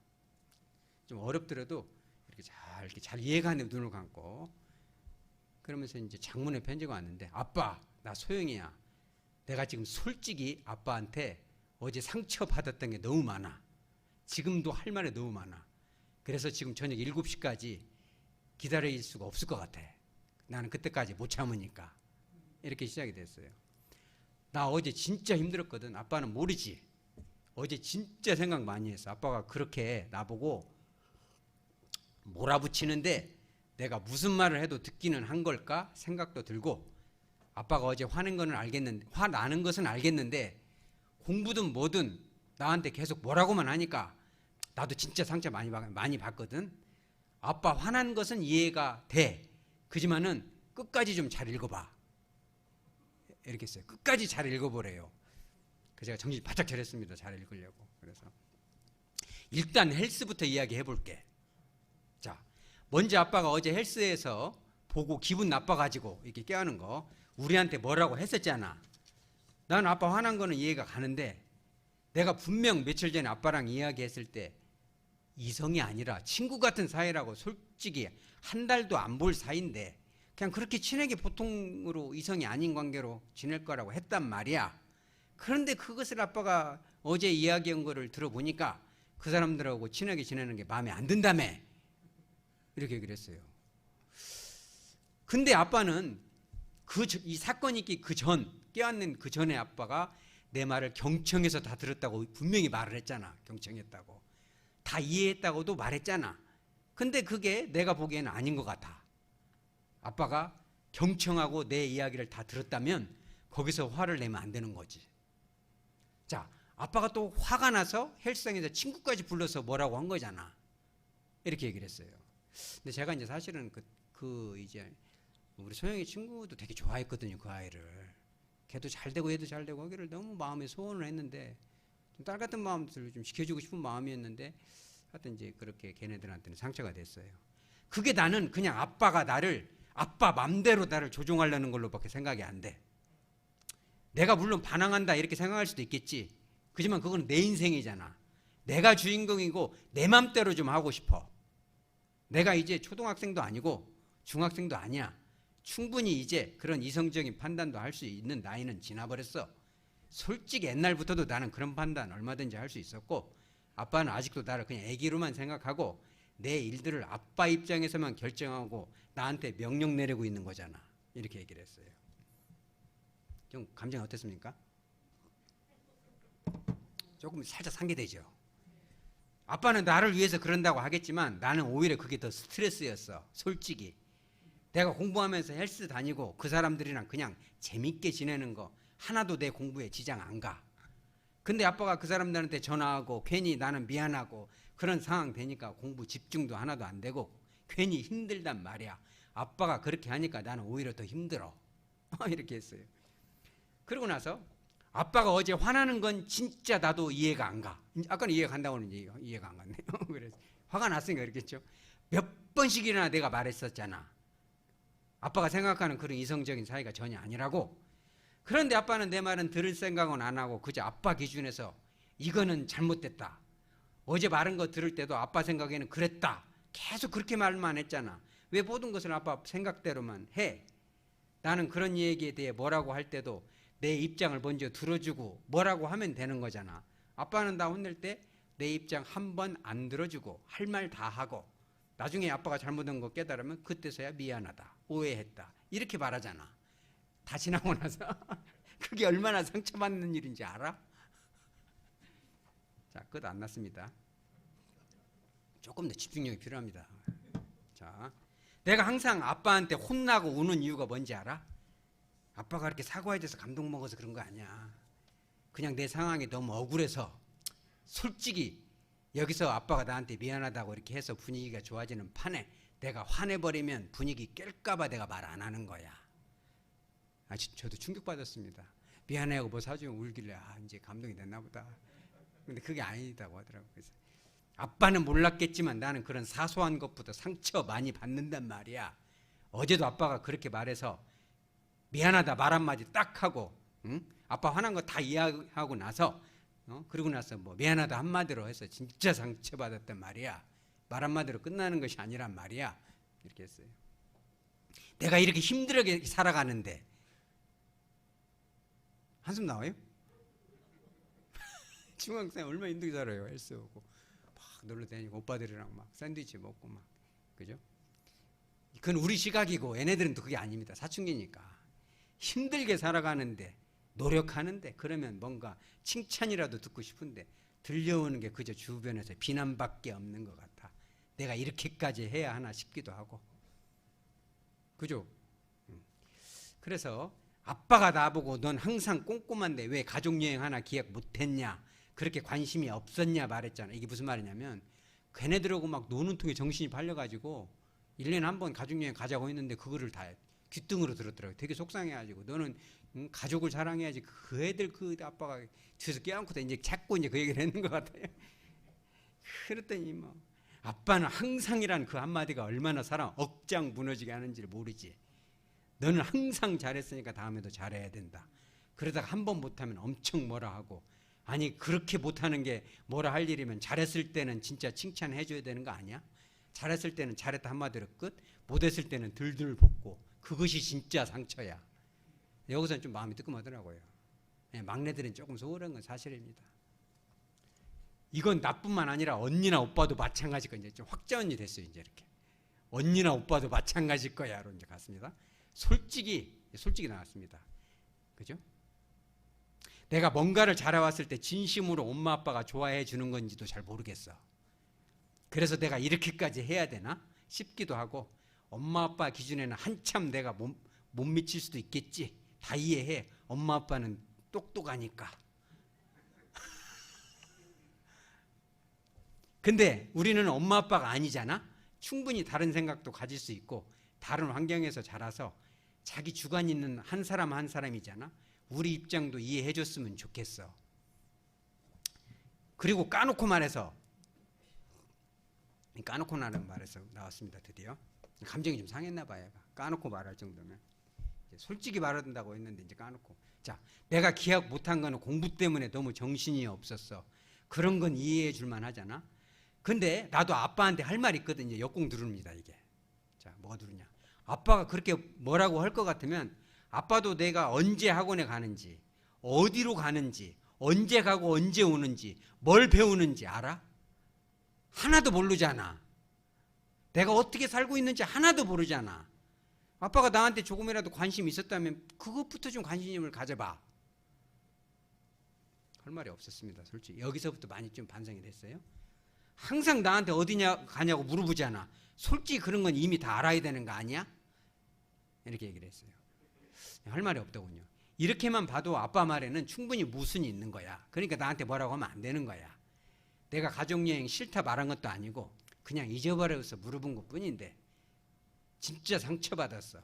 A: 좀 어렵더라도 이렇게 잘 이해가는 눈을 감고 그러면서 이제 장문의 편지가 왔는데 아빠 나 소영이야. 내가 지금 솔직히 아빠한테 어제 상처받았던 게 너무 많아. 지금도 할 말이 너무 많아. 그래서 지금 저녁 7시까지 기다릴 수가 없을 것 같아. 나는 그때까지 못 참으니까. 이렇게 시작이 됐어요. 나 어제 진짜 힘들었거든. 아빠는 모르지. 어제 진짜 생각 많이 했어. 아빠가 그렇게 나보고 몰아붙이는데 내가 무슨 말을 해도 듣기는 한 걸까 생각도 들고 아빠가 어제 화나는 것은 알겠는데 공부든 뭐든 나한테 계속 뭐라고만 하니까 나도 진짜 상처 많이 받거든. 아빠 화난 것은 이해가 돼. 그지만은 끝까지 좀 잘 읽어봐. 이렇게 했어요. 끝까지 잘 읽어보래요. 그래서 제가 정신 바짝 차렸습니다. 잘 읽으려고. 그래서 일단 헬스부터 이야기해 볼게. 자, 먼저 아빠가 어제 헬스에서 보고 기분 나빠가지고 이렇게 깨우는 거 우리한테 뭐라고 했었잖아. 난 아빠 화난 거는 이해가 가는데 내가 분명 며칠 전에 아빠랑 이야기했을 때 이성이 아니라 친구 같은 사이라고 솔직히 한 달도 안 볼 사이인데 그냥 그렇게 친하게 보통으로 이성이 아닌 관계로 지낼 거라고 했단 말이야. 그런데 그것을 아빠가 어제 이야기한 거를 들어보니까 그 사람들하고 친하게 지내는 게 마음에 안 든다며. 이렇게 얘기를 했어요. 근데 아빠는 이 사건이 있기 깨어있는 그 전에 아빠가 내 말을 경청해서 다 들었다고 분명히 말을 했잖아. 경청했다고. 다 이해했다고도 말했잖아. 근데 그게 내가 보기에는 아닌 것 같아. 아빠가 경청하고 내 이야기를 다 들었다면 거기서 화를 내면 안 되는 거지. 자, 아빠가 또 화가 나서 헬스장에서 친구까지 불러서 뭐라고 한 거잖아. 이렇게 얘기를 했어요. 근데 제가 이제 사실은 이제 우리 소영이 친구도 되게 좋아했거든요, 그 아이를. 걔도 잘 되고 얘도 잘 되고 하기를 너무 마음에 소원을 했는데, 좀 딸 같은 마음들을 좀 지켜주고 싶은 마음이었는데, 하여튼 이제 그렇게 걔네들한테는 상처가 됐어요. 그게 나는 그냥 아빠가 아빠 맘대로 나를 조종하려는 걸로밖에 생각이 안 돼. 내가 물론 반항한다 이렇게 생각할 수도 있겠지. 그지만 그건 내 인생이잖아. 내가 주인공이고 내 맘대로 좀 하고 싶어. 내가 이제 초등학생도 아니고 중학생도 아니야. 충분히 이제 그런 이성적인 판단도 할 수 있는 나이는 지나버렸어. 솔직히 옛날부터도 나는 그런 판단 얼마든지 할 수 있었고, 아빠는 아직도 나를 그냥 애기로만 생각하고 내 일들을 아빠 입장에서만 결정하고 나한테 명령 내리고 있는 거잖아. 이렇게 얘기를 했어요. 좀 감정이 어땠습니까? 조금 살짝 상기되죠. 아빠는 나를 위해서 그런다고 하겠지만 나는 오히려 그게 더 스트레스였어. 솔직히 내가 공부하면서 헬스 다니고 그 사람들이랑 그냥 재밌게 지내는 거 하나도 내 공부에 지장 안 가. 근데 아빠가 그 사람들한테 전화하고 괜히 나는 미안하고 그런 상황 되니까 공부 집중도 하나도 안 되고 괜히 힘들단 말이야. 아빠가 그렇게 하니까 나는 오히려 더 힘들어. 이렇게 했어요. 그러고 나서 아빠가 어제 화나는 건 진짜 나도 이해가 안 가. 아까는 이해가 간다고는 이해가 안 갔네요. 그래서 화가 났으니까 그렇겠죠. 몇 번씩이나 내가 말했었잖아. 아빠가 생각하는 그런 이성적인 사이가 전혀 아니라고. 그런데 아빠는 내 말은 들을 생각은 안 하고 그저 아빠 기준에서 이거는 잘못됐다. 어제 말한 거 들을 때도 아빠 생각에는 그랬다. 계속 그렇게 말만 했잖아. 왜 모든 것을 아빠 생각대로만 해? 나는 그런 얘기에 대해 뭐라고 할 때도 내 입장을 먼저 들어주고 뭐라고 하면 되는 거잖아. 아빠는 나 혼낼 때 내 입장 한 번 안 들어주고 할 말 다 하고 나중에 아빠가 잘못한 거 깨달으면 그때서야 미안하다, 오해했다 이렇게 말하잖아. 다 지나고 나서 그게 얼마나 상처받는 일인지 알아? 자, 끝 안 났습니다. 조금 더 집중력이 필요합니다. 자, 내가 항상 아빠한테 혼나고 우는 이유가 뭔지 알아? 아빠가 이렇게 사과해 줘서 감동 먹어서 그런 거 아니야. 그냥 내 상황이 너무 억울해서 솔직히 여기서 아빠가 나한테 미안하다고 이렇게 해서 분위기가 좋아지는 판에 내가 화내버리면 분위기 깰까봐 내가 말 안 하는 거야. 저도 충격받았습니다. 미안해하고 뭐 사주면 울길래 이제 감동이 됐나 보다. 근데 그게 아니다고 하더라고요. 그래서 아빠는 몰랐겠지만 나는 그런 사소한 것부터 상처 많이 받는단 말이야. 어제도 아빠가 그렇게 말해서 미안하다 말 한마디 딱 하고 응? 아빠 화난 거 다 이해하고 나서 그러고 나서 뭐 미안하다 한마디로 해서 진짜 상처받았단 말이야. 말 한마디로 끝나는 것이 아니란 말이야. 이렇게 했어요. 내가 이렇게 힘들게 살아가는데 한숨 나와요? 중학생 얼마나 힘들게 살아요. 헬스 오고 막 놀러 다니고 오빠들이랑 막 샌드위치 먹고 막 그죠? 그건 우리 시각이고 얘네들은 또 그게 아닙니다. 사춘기니까 힘들게 살아가는데 노력하는데 그러면 뭔가 칭찬이라도 듣고 싶은데 들려오는 게 그저 주변에서 비난밖에 없는 것 같아. 내가 이렇게까지 해야 하나 싶기도 하고 그죠? 그래서 아빠가 나보고 넌 항상 꼼꼼한데 왜 가족여행 하나 기획 못했냐 그렇게 관심이 없었냐 말했잖아. 이게 무슨 말이냐면 걔네들하고 막 노는 통에 정신이 팔려가지고 1년에 한 번 가족여행 가자고 했는데 그거를 다 귓등으로 들었더라고요. 되게 속상해가지고 너는 가족을 사랑해야지. 그 애들 그 아빠가 뒤에서 껴안고 이제 자꾸 이제 그 얘기를 했는 것 같아요. 그랬더니 뭐 아빠는 항상이란 그 한마디가 얼마나 사람 억장 무너지게 하는지를 모르지. 너는 항상 잘했으니까 다음에도 잘해야 된다. 그러다가 한 번 못하면 엄청 뭐라 하고 아니 그렇게 못하는 게 뭐라 할 일이면 잘했을 때는 진짜 칭찬해줘야 되는 거 아니야? 잘했을 때는 잘했다 한마디로 끝, 못했을 때는 들들 볶고 그것이 진짜 상처야. 여기서는 좀 마음이 뜨끔하더라고요. 막내들은 조금 소홀한 건 사실입니다. 이건 나뿐만 아니라 언니나 오빠도 마찬가지일 거야. 이제 좀 확자언이 됐어요. 이제 이렇게 언니나 오빠도 마찬가지일 거야로 이제 갔습니다. 솔직히 나왔습니다. 그죠? 내가 뭔가를 잘해왔을 때 진심으로 엄마 아빠가 좋아해 주는 건지도 잘 모르겠어. 그래서 내가 이렇게까지 해야 되나 싶기도 하고, 엄마 아빠 기준에는 한참 내가 못 미칠 수도 있겠지. 다 이해해. 엄마 아빠는 똑똑하니까. 근데 우리는 엄마 아빠가 아니잖아. 충분히 다른 생각도 가질 수 있고 다른 환경에서 자라서 자기 주관 있는 한 사람 한 사람이잖아. 우리 입장도 이해해 줬으면 좋겠어. 그리고 까놓고 말해서 나왔습니다. 드디어 감정이 좀 상했나 봐요. 까놓고 말할 정도면. 솔직히 말한다고 했는데 이제 까놓고. 자, 내가 기억 못한 거는 공부 때문에 너무 정신이 없었어. 그런 건 이해해 줄만 하잖아. 근데 나도 아빠한테 할 말이 있거든. 이제 역공 누릅니다, 이게. 자, 뭐가 누르냐. 아빠가 그렇게 뭐라고 할 것 같으면 아빠도 내가 언제 학원에 가는지, 어디로 가는지, 언제 가고 언제 오는지, 뭘 배우는지 알아? 하나도 모르잖아. 내가 어떻게 살고 있는지 하나도 모르잖아. 아빠가 나한테 조금이라도 관심이 있었다면 그것부터 좀 관심을 가져봐. 할 말이 없었습니다, 솔직히. 여기서부터 많이 좀 반성이 됐어요. 항상 나한테 어디냐 가냐고 물어보잖아. 솔직히 그런 건 이미 다 알아야 되는 거 아니야? 이렇게 얘기를 했어요. 할 말이 없더군요. 이렇게만 봐도 아빠 말에는 충분히 모순이 있는 거야. 그러니까 나한테 뭐라고 하면 안 되는 거야. 내가 가족여행 싫다 말한 것도 아니고 그냥 잊어버려서 물어본 것뿐인데 진짜 상처받았어.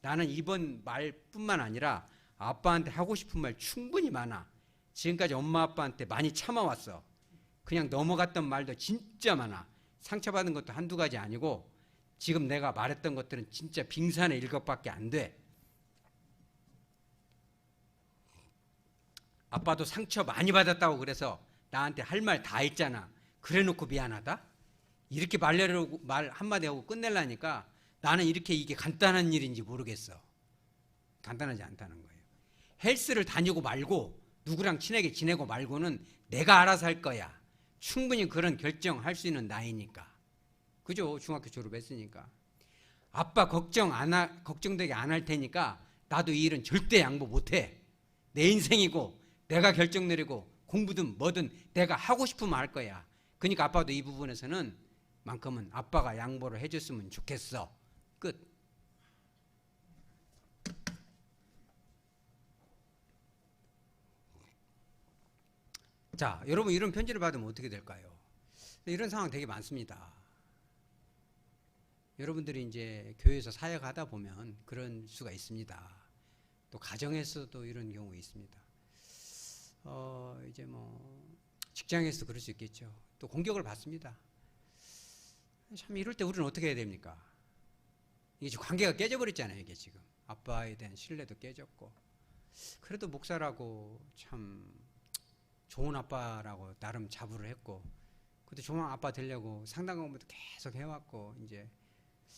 A: 나는 이번 말뿐만 아니라 아빠한테 하고 싶은 말 충분히 많아. 지금까지 엄마 아빠한테 많이 참아왔어. 그냥 넘어갔던 말도 진짜 많아. 상처받은 것도 한두 가지 아니고 지금 내가 말했던 것들은 진짜 빙산의 일각밖에 안 돼. 아빠도 상처 많이 받았다고 그래서 나한테 할 말 다 했잖아. 그래놓고 미안하다? 이렇게 말려고 말 한마디 하고 끝내려니까 나는 이렇게 이게 간단한 일인지 모르겠어. 간단하지 않다는 거예요. 헬스를 다니고 말고 누구랑 친하게 지내고 말고는 내가 알아서 할 거야. 충분히 그런 결정할 수 있는 나이니까. 그죠? 중학교 졸업했으니까. 아빠 걱정되게 안 할 테니까 나도 이 일은 절대 양보 못해. 내 인생이고 내가 결정 내리고 공부든 뭐든 내가 하고 싶으면 할 거야. 그러니까 아빠도 이 부분에서는 만큼은 아빠가 양보를 해줬으면 좋겠어. 끝. 자, 여러분 이런 편지를 받으면 어떻게 될까요? 이런 상황 되게 많습니다. 여러분들이 이제 교회에서 사역하다 보면 그런 수가 있습니다. 또 가정에서도 이런 경우 있습니다. 이제 뭐 직장에서 그럴 수 있겠죠. 또 공격을 받습니다. 참 이럴 때 우리는 어떻게 해야 됩니까? 이게 지금 관계가 깨져버렸잖아요. 이게 지금 아빠에 대한 신뢰도 깨졌고, 그래도 목사라고 참 좋은 아빠라고 나름 자부를 했고, 그래도 좋은 아빠 되려고 상담 공부도 계속 해왔고, 이제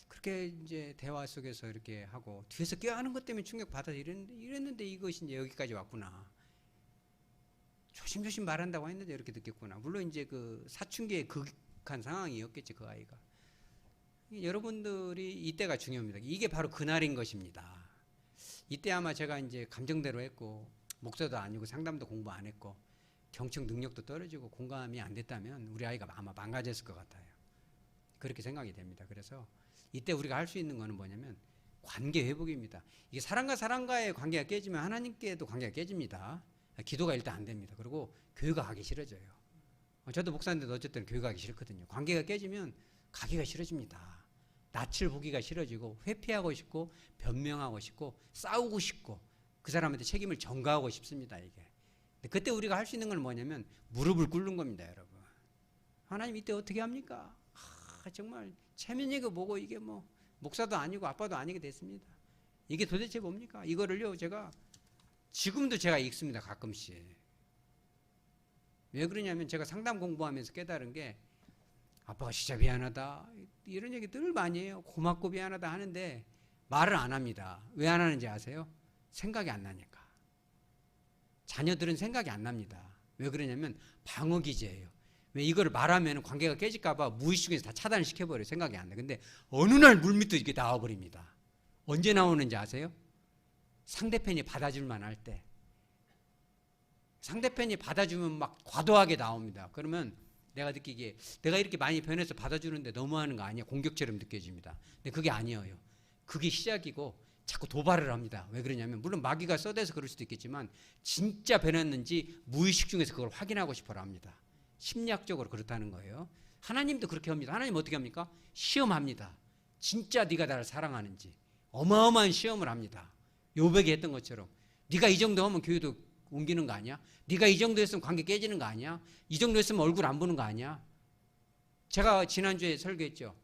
A: 그렇게 이제 대화 속에서 이렇게 하고 뒤에서 껴안는 것 때문에 충격 받아서 이랬는데 이것이 이제 여기까지 왔구나. 조심조심 말한다고 했는데 이렇게 느꼈구나. 물론 이제 그 사춘기의 극한 상황이었겠지, 그 아이가. 여러분들이 이때가 중요합니다. 이게 바로 그날인 것입니다. 이때 아마 제가 이제 감정대로 했고, 목사도 아니고 상담도 공부 안 했고, 경청 능력도 떨어지고 공감이 안 됐다면 우리 아이가 아마 망가졌을 것 같아요. 그렇게 생각이 됩니다. 그래서 이때 우리가 할 수 있는 거는 뭐냐면 관계 회복입니다. 이게 사람과 사람과의 관계가 깨지면 하나님께도 관계가 깨집니다. 기도가 일단 안 됩니다. 그리고 교회가 가기 싫어져요. 저도 목사인데 어쨌든 교회 가기 싫거든요. 관계가 깨지면 가기가 싫어집니다. 낯을 보기가 싫어지고 회피하고 싶고 변명하고 싶고 싸우고 싶고 그 사람한테 책임을 전가하고 싶습니다. 이게. 근데 그때 우리가 할 수 있는 건 뭐냐면 무릎을 꿇는 겁니다. 여러분. 하나님 이때 어떻게 합니까? 정말 체면이고 뭐고 이게 뭐 목사도 아니고 아빠도 아니게 됐습니다. 이게 도대체 뭡니까? 이거를요 제가 지금도 제가 읽습니다. 가끔씩. 왜 그러냐면 제가 상담 공부하면서 깨달은 게 아빠가 진짜 미안하다 이런 얘기 늘 많이 해요. 고맙고 미안하다 하는데 말을 안 합니다. 왜 안 하는지 아세요? 생각이 안 나니까. 자녀들은 생각이 안 납니다. 왜 그러냐면 방어 기제예요. 왜 이거를 말하면 관계가 깨질까봐 무의식 중에서 다 차단을 시켜버려요. 생각이 안 나. 근데 어느 날 물밑도 이게 나와버립니다. 언제 나오는지 아세요? 상대편이 받아줄만 할 때. 상대편이 받아주면 막 과도하게 나옵니다. 그러면 내가 느끼기에 내가 이렇게 많이 변해서 받아주는데 너무하는 거 아니야? 공격처럼 느껴집니다. 근데 그게 아니에요. 그게 시작이고 자꾸 도발을 합니다. 왜 그러냐면 물론 마귀가 써대서 그럴 수도 있겠지만 진짜 변했는지 무의식 중에서 그걸 확인하고 싶어라 합니다. 심리학적으로 그렇다는 거예요. 하나님도 그렇게 합니다. 하나님 어떻게 합니까? 시험합니다. 진짜 네가 나를 사랑하는지 어마어마한 시험을 합니다. 요백이 했던 것처럼 네가 이 정도 하면 교회도 옮기는 거 아니야? 네가 이 정도 했으면 관계 깨지는 거 아니야? 이 정도 했으면 얼굴 안 보는 거 아니야? 제가 지난주에 설교했죠.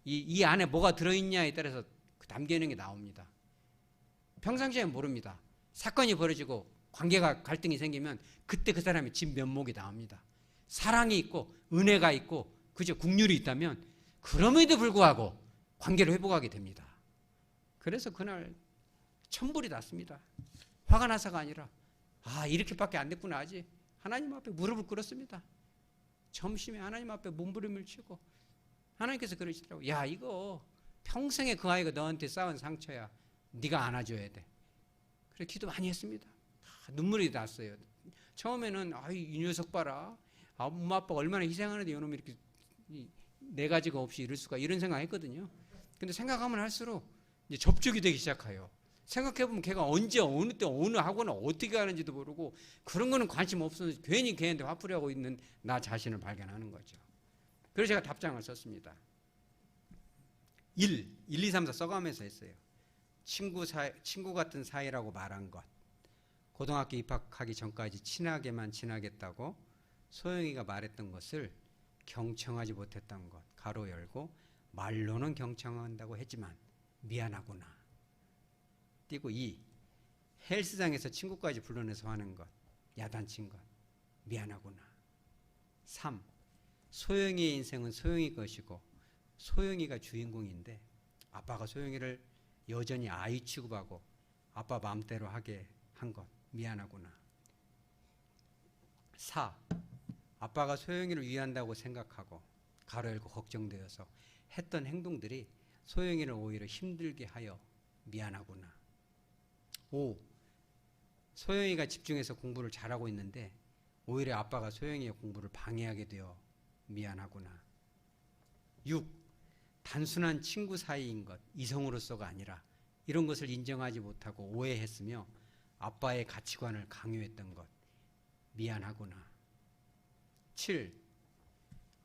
A: 이 안에 뭐가 들어있냐에 따라서 그 담기는 게 나옵니다. 평상시에는 모릅니다. 사건이 벌어지고 관계가 갈등이 생기면 그때 그 사람의 진 면목이 나옵니다. 사랑이 있고 은혜가 있고 그저 국률이 있다면 그럼에도 불구하고 관계를 회복하게 됩니다. 그래서 그날 천불이 났습니다. 화가 나서가 아니라 이렇게밖에 안 됐구나 하지. 하나님 앞에 무릎을 꿇었습니다. 점심에 하나님 앞에 몸부림을 치고 하나님께서 그러시더라고요. 야, 이거 평생에 그 아이가 너한테 쌓은 상처야. 네가 안아줘야 돼. 그래 기도 많이 했습니다. 눈물이 났어요. 처음에는 이 녀석 봐라. 엄마 아빠가 얼마나 희생하는데 이놈이 이렇게 네 가지가 없이 이럴 수가 이런 생각했거든요. 근데 생각하면 할수록 이제 접촉이 되기 시작해요. 생각해보면 걔가 언제 어느 때 어느 학원을 어떻게 하는지도 모르고 그런 거는 관심 없어서 괜히 걔한테 화풀이하고 있는 나 자신을 발견하는 거죠. 그래서 제가 답장을 썼습니다. 1, 2, 3, 4 써가면서 했어요. 친구 같은 사이라고 말한 것, 고등학교 입학하기 전까지 친하게만 지나겠다고 소영이가 말했던 것을 경청하지 못했던 것, 가로 열고 말로는 경청한다고 했지만 미안하구나. 띄고 2, 헬스장에서 친구까지 불러내서 하는 것, 야단친 것, 미안하구나. 3, 소영이의 인생은 소영이 것이고 소영이가 주인공인데 아빠가 소영이를 여전히 아이 취급하고 아빠 마음대로 하게 한 것, 미안하구나. 4, 아빠가 소영이를 위한다고 생각하고 가로 열고 걱정되어서 했던 행동들이 소영이를 오히려 힘들게 하여 미안하구나. 5, 소영이가 집중해서 공부를 잘하고 있는데 오히려 아빠가 소영이의 공부를 방해하게 되어 미안하구나. 6, 단순한 친구 사이인 것, 이성으로서가 아니라 이런 것을 인정하지 못하고 오해했으며 아빠의 가치관을 강요했던 것, 미안하구나. 7,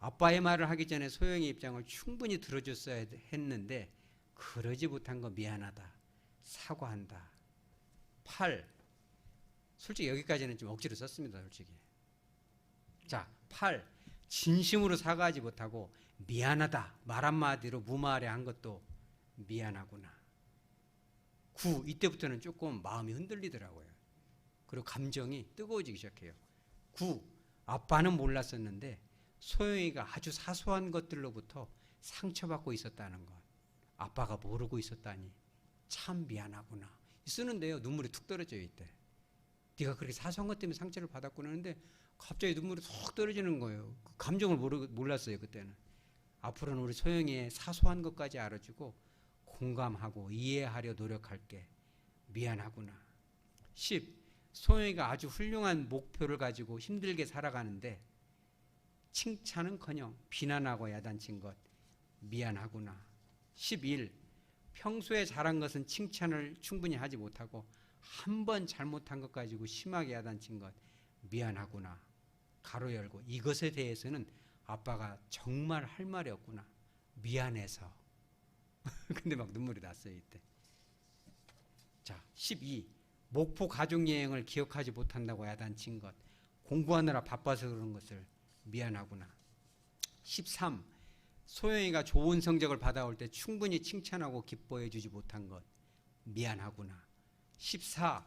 A: 아빠의 말을 하기 전에 소영이 입장을 충분히 들어줬어야 했는데 그러지 못한 거 미안하다, 사과한다. 8, 솔직히 여기까지는 좀 억지로 썼습니다. 솔직히. 자, 8, 진심으로 사과하지 못하고 미안하다 말 한마디로 무마하려 한 것도 미안하구나. 9, 이때부터는 조금 마음이 흔들리더라고요. 그리고 감정이 뜨거워지기 시작해요. 9, 아빠는 몰랐었는데 소영이가 아주 사소한 것들로부터 상처받고 있었다는 것, 아빠가 모르고 있었다니 참 미안하구나. 쓰는데요 눈물이 툭 떨어져요. 이때 네가 그렇게 사소한 것 때문에 상처를 받았구나 하는데 갑자기 눈물이 툭 떨어지는 거예요. 그 감정을 몰랐어요. 그때는. 앞으로는 우리 소영이의 사소한 것까지 알아주고 공감하고 이해하려 노력할게, 미안하구나. 10, 소영이가 아주 훌륭한 목표를 가지고 힘들게 살아가는데 칭찬은커녕 비난하고 야단친 것, 미안하구나. 11, 평소에 잘한 것은 칭찬을 충분히 하지 못하고 한 번 잘못한 것 가지고 심하게 야단친 것, 미안하구나. 가로 열고 이것에 대해서는 아빠가 정말 할 말이 없구나, 미안해서. 근데 막 눈물이 났어요 이때. 자, 12, 목포 가족여행을 기억하지 못한다고 야단친 것, 공부하느라 바빠서 그런 것을 미안하구나. 13, 소영이가 좋은 성적을 받아올 때 충분히 칭찬하고 기뻐해 주지 못한 것, 미안하구나. 14,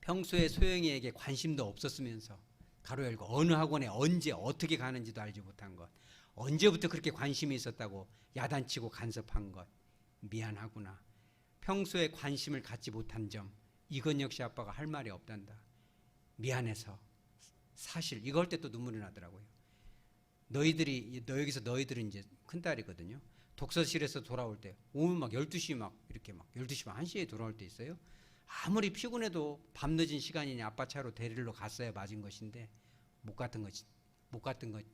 A: 평소에 소영이에게 관심도 없었으면서 가로 열고 어느 학원에 언제 어떻게 가는지도 알지 못한 것, 언제부터 그렇게 관심이 있었다고 야단치고 간섭한 것, 미안하구나. 평소에 관심을 갖지 못한 점, 이건 역시 아빠가 할 말이 없단다, 미안해서. 사실 이거 할 때 또 눈물이 나더라고요. 여기서 너희들은 이제 큰딸이거든요. 독서실에서 돌아올 때 오면 막 12시 막 이렇게 막 12시 반 1시에 돌아올 때 있어요. 아무리 피곤해도 밤늦은 시간이니 아빠 차로 데리러 갔어야 맞은 것인데 못 갔던 것